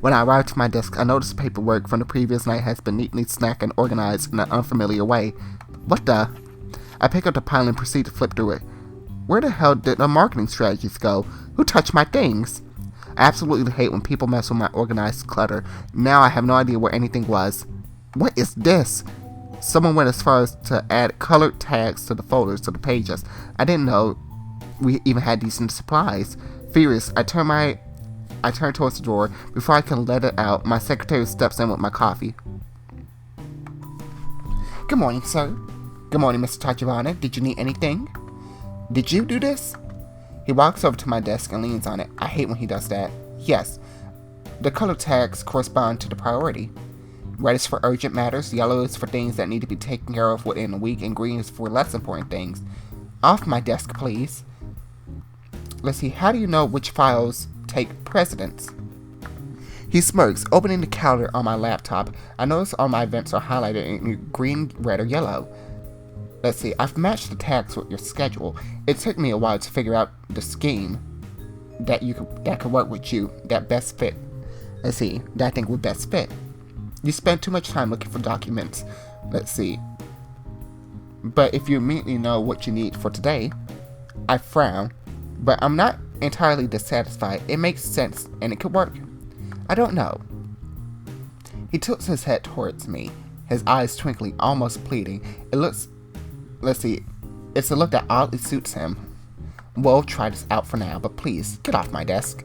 When I arrived to my desk, I noticed the paperwork from the previous night has been neatly stacked and organized in an unfamiliar way. What the? I pick up the pile and proceed to flip through it. Where the hell did the marketing strategies go? Who touched my things? I absolutely hate when people mess with my organized clutter. Now I have no idea where anything was. What is this? Someone went as far as to add colored tags to the folders to the pages. I didn't know we even had decent supplies. Furious, I turn towards the door. Before I can let it out, my secretary steps in with my coffee. Good morning, sir. Good morning, Mr. Tachibana. Did you need anything? Did you do this? He walks over to my desk and leans on it. I hate when he does that. Yes. The color tags correspond to the priority. Red is for urgent matters, yellow is for things that need to be taken care of within a week, and green is for less important things. Off my desk, please. Let's see, how do you know which files take precedence? He smirks, opening the calendar on my laptop. I notice all my events are highlighted in green, red, or yellow. Let's see, I've matched the tags with your schedule. It took me a while to figure out the scheme that could work with you, that best fit. Let's see, that I think would best fit. You spend too much time looking for documents. Let's see. But if you immediately know what you need for today, I frown. But I'm not entirely dissatisfied. It makes sense, and it could work. I don't know. He tilts his head towards me, his eyes twinkling, almost pleading. Let's see, it's a look that oddly suits him. We'll try this out for now, but please, get off my desk.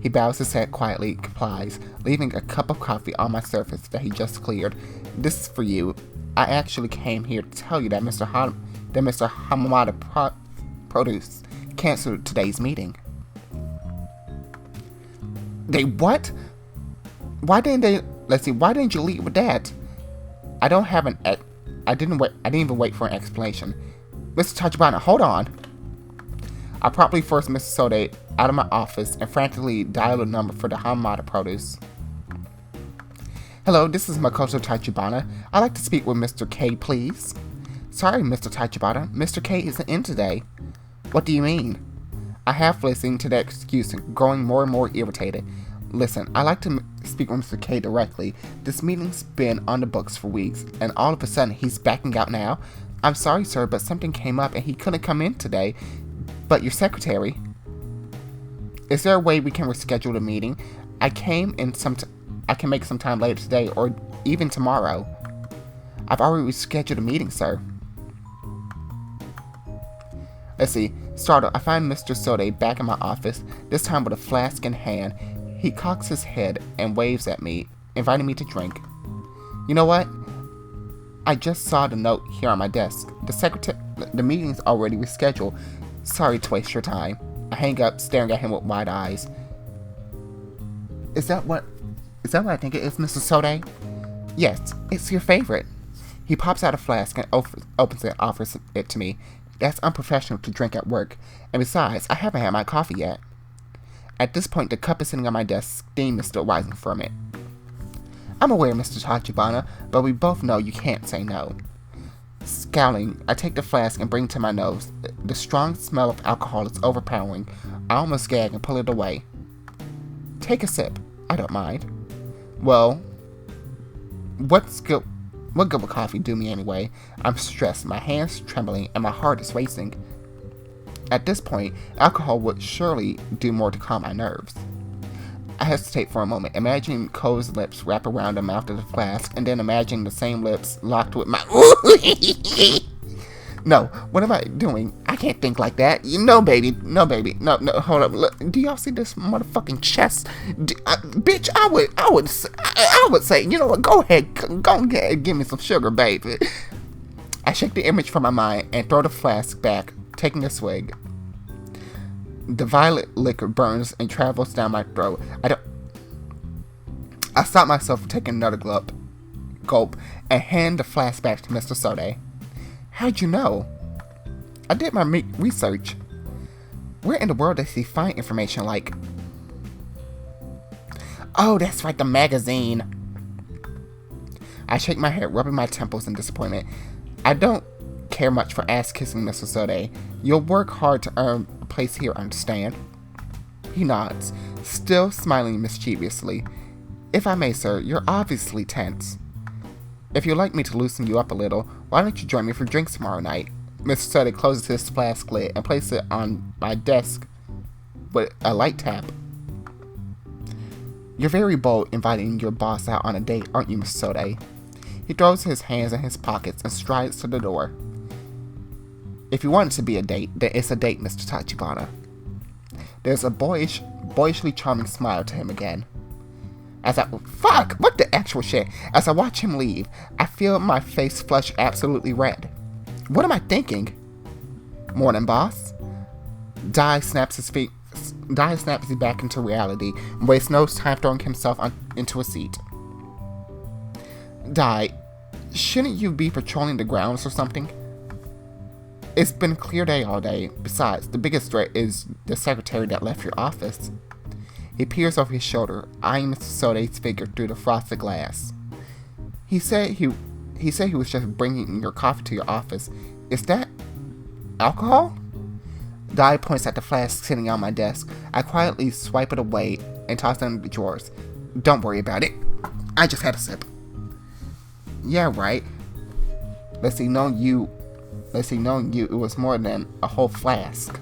He bows his head quietly, complies, leaving a cup of coffee on my surface that he just cleared. This is for you. I actually came here to tell you that Mr. Hamamata Produce canceled today's meeting. They what? Why didn't you lead with that? I didn't even wait for an explanation. Mr. Tachibana, hold on. I promptly forced Mr. Sode out of my office and frantically dialed a number for the Hamamata Produce. Hello, this is Makoto Tachibana. I'd like to speak with Mr. K, please. Sorry, Mr. Tachibana. Mr. K isn't in today. What do you mean? I half listened to that excuse and growing more and more irritated. Listen, I'd like to speak with Mr. K directly. This meeting's been on the books for weeks, and all of a sudden he's backing out now. I'm sorry, sir, but something came up and he couldn't come in today. But your secretary... Is there a way we can reschedule the meeting? I can make some time later today or even tomorrow. I've already rescheduled a meeting, sir. Let's see. Startled, I find Mr. Sode back in my office, this time with a flask in hand. He cocks his head and waves at me, inviting me to drink. You know what? I just saw the note here on my desk. The meeting's already rescheduled. Sorry to waste your time. I hang up, staring at him with wide eyes. Is that what I think it is, Mr. Sode? Yes, it's your favorite. He pops out a flask and opens it and offers it to me. That's unprofessional to drink at work. And besides, I haven't had my coffee yet. At this point, the cup is sitting on my desk. Steam is still rising from it. I'm aware, Mr. Tachibana, but we both know you can't say no. Scowling, I take the flask and bring it to my nose. The strong smell of alcohol is overpowering. I almost gag and pull it away. Take a sip. I don't mind. Well, what good will coffee do me anyway? I'm stressed, my hands trembling, and my heart is racing. At this point, alcohol would surely do more to calm my nerves. I hesitate for a moment, imagining Cole's lips wrap around the mouth of the flask, and then imagining the same lips locked with my... No, what am I doing? I can't think like that. No, baby. No, hold up. Look, do y'all see this motherfucking chest? Bitch, I would say, you know what, go ahead and give me some sugar, baby. I shake the image from my mind and throw the flask back, taking a swig. The violet liquor burns and travels down my throat. I stop myself from taking another gulp, and hand the flask back to Mr. Sode. How'd you know? I did my research. Where in the world does he find information like... Oh, that's right, the magazine. I shake my head, rubbing my temples in disappointment. I don't care much for ass-kissing, Mr. Sode. You'll work hard to earn a place here, understand? He nods, still smiling mischievously. If I may, sir, you're obviously tense. If you'd like me to loosen you up a little, why don't you join me for drinks tomorrow night? Mr. Sode closes his flask lid and places it on my desk with a light tap. You're very bold inviting your boss out on a date, aren't you, Mr. Sode? He throws his hands in his pockets and strides to the door. If you want it to be a date, then it's a date, Mr. Tachibana. There's a boyishly charming smile to him again. Fuck! What the actual shit? As I watch him leave, I feel my face flush absolutely red. What am I thinking? Morning, boss. Dai snaps his back into reality and wastes no time throwing himself into a seat. Dai, shouldn't you be patrolling the grounds or something? It's been a clear day all day. Besides, the biggest threat is the secretary that left your office. He peers over his shoulder, eyeing Mr. Sode's figure through the frosted glass. He said he was just bringing your coffee to your office. Is that alcohol? Dai points at the flask sitting on my desk. I quietly swipe it away and toss it in the drawers. Don't worry about it. I just had a sip. Yeah, right. Let's see, knowing you, it was more than a whole flask.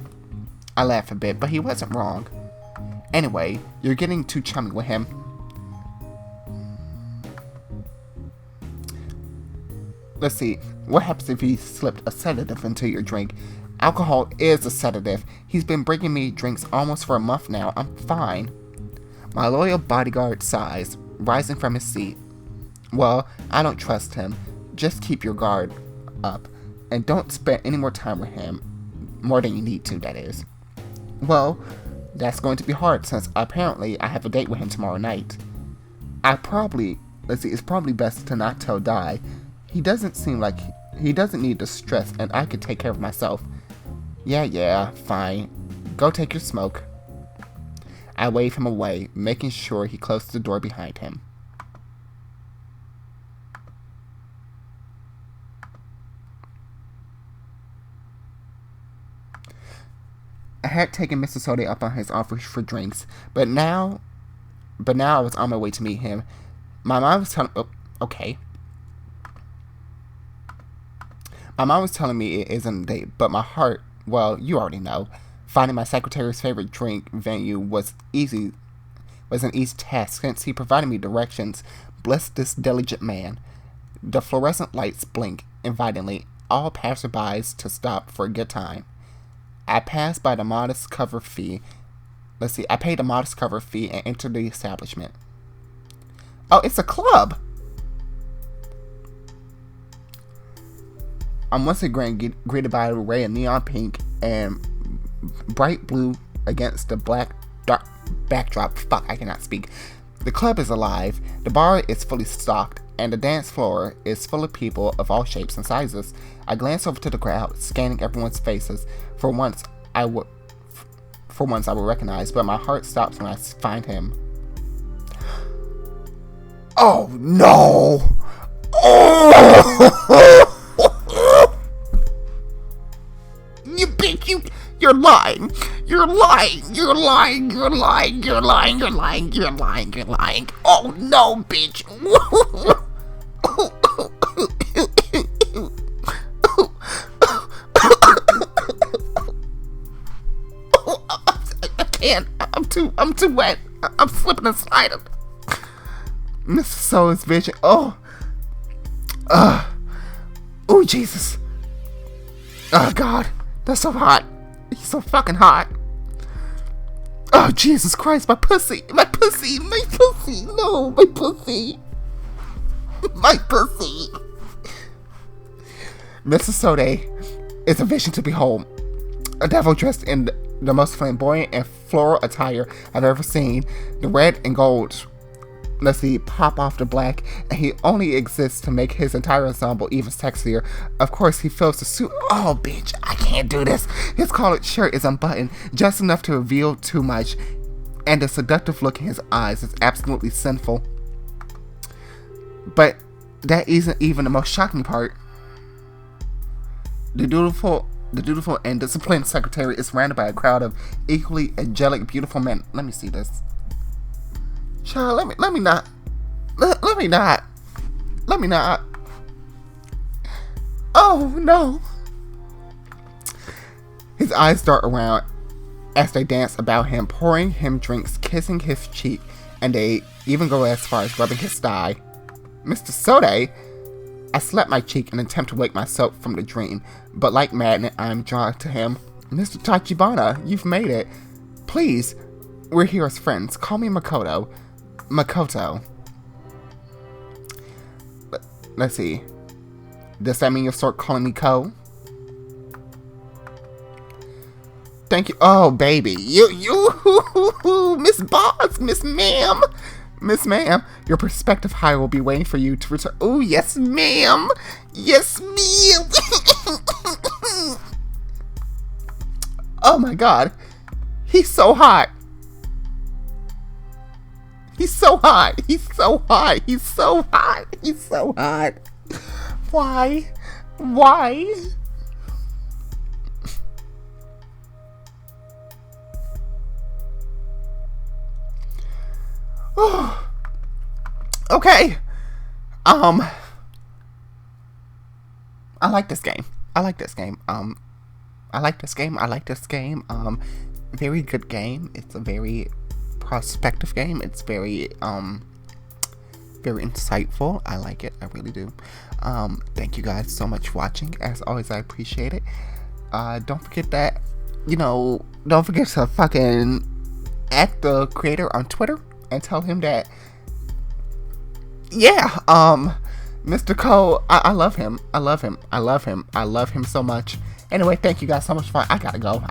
I laugh a bit, but he wasn't wrong. Anyway, you're getting too chummy with him. Let's see, what happens if he slipped a sedative into your drink? Alcohol is a sedative. He's been bringing me drinks almost for a month now. I'm fine. My loyal bodyguard sighs, rising from his seat. Well, I don't trust him. Just keep your guard up, and don't spend any more time with him. More than you need to, that is. Well, that's going to be hard, since apparently I have a date with him tomorrow night. It's probably best to not tell Dai. He doesn't need the stress, and I could take care of myself. Yeah, fine. Go take your smoke. I wave him away, making sure he closes the door behind him. I had taken Mr. Sode up on his offer for drinks, but now I was on my way to meet him. My mom was telling me it isn't a date, but my heart, well, you already know. Finding my secretary's favorite drink venue was an easy task since he provided me directions. Bless this diligent man. The fluorescent lights blink invitingly, all passerbys to stop for a good time. I paid the modest cover fee and entered the establishment. Oh, it's a club! I'm once again greeted by an array of neon pink and bright blue against the black dark backdrop. Fuck, I cannot speak. The club is alive, the bar is fully stocked, and the dance floor is full of people of all shapes and sizes. I glance over to the crowd, scanning everyone's faces. For once I will recognize, but my heart stops when I find him. Oh no! Oh! You bitch, you're lying. You're lying. You're lying. You're lying. You're lying. You're lying. You're lying. You're lying. Oh no, bitch. I can't. I'm too wet. I'm slipping and sliding. Mr. Soul's vision. Oh, Jesus. Oh, God. That's so hot. He's so fucking hot. Oh, Jesus Christ. My pussy. My pussy. My pussy. No, my pussy. My pussy. Mr. Sode is a vision to behold. A devil dressed in the most flamboyant and floral attire I've ever seen. The red and gold, pop off the black, and he only exists to make his entire ensemble even sexier. Of course, he fills the suit. Oh, bitch, I can't do this. His collared shirt is unbuttoned, just enough to reveal too much, and the seductive look in his eyes is absolutely sinful. But that isn't even the most shocking part. The dutiful and disciplined secretary is surrounded by a crowd of equally angelic, beautiful men. Let me see this. Child, let me not. Oh, no. His eyes dart around as they dance about him, pouring him drinks, kissing his cheek, and they even go as far as rubbing his thigh. Mr. Sode, I slap my cheek in an attempt to wake myself from the dream, but like madness, I'm drawn to him. Mr. Tachibana, you've made it. Please, we're here as friends. Call me Makoto. Makoto. Let's see. Does that mean you'll start calling me Ko? Thank you. Oh, baby. You, Miss Boss, Miss Ma'am. Miss Ma'am, your prospective hire will be waiting for you to return. Oh, yes, ma'am. Yes, ma'am. Oh, my God. He's so hot. He's so hot. He's so hot. He's so hot. He's so hot. Why? Why? Okay. I like this game. I like this game. I like this game. I like this game. Very good game. It's a very prospective game. It's very very insightful. I like it. I really do. Thank you guys so much for watching. As always, I appreciate it. Don't forget that, don't forget to fucking at the creator on Twitter and tell him that, yeah, Mr. Cole, I love him. I love him. I love him. I love him so much. Anyway, thank you guys so much for, I gotta go.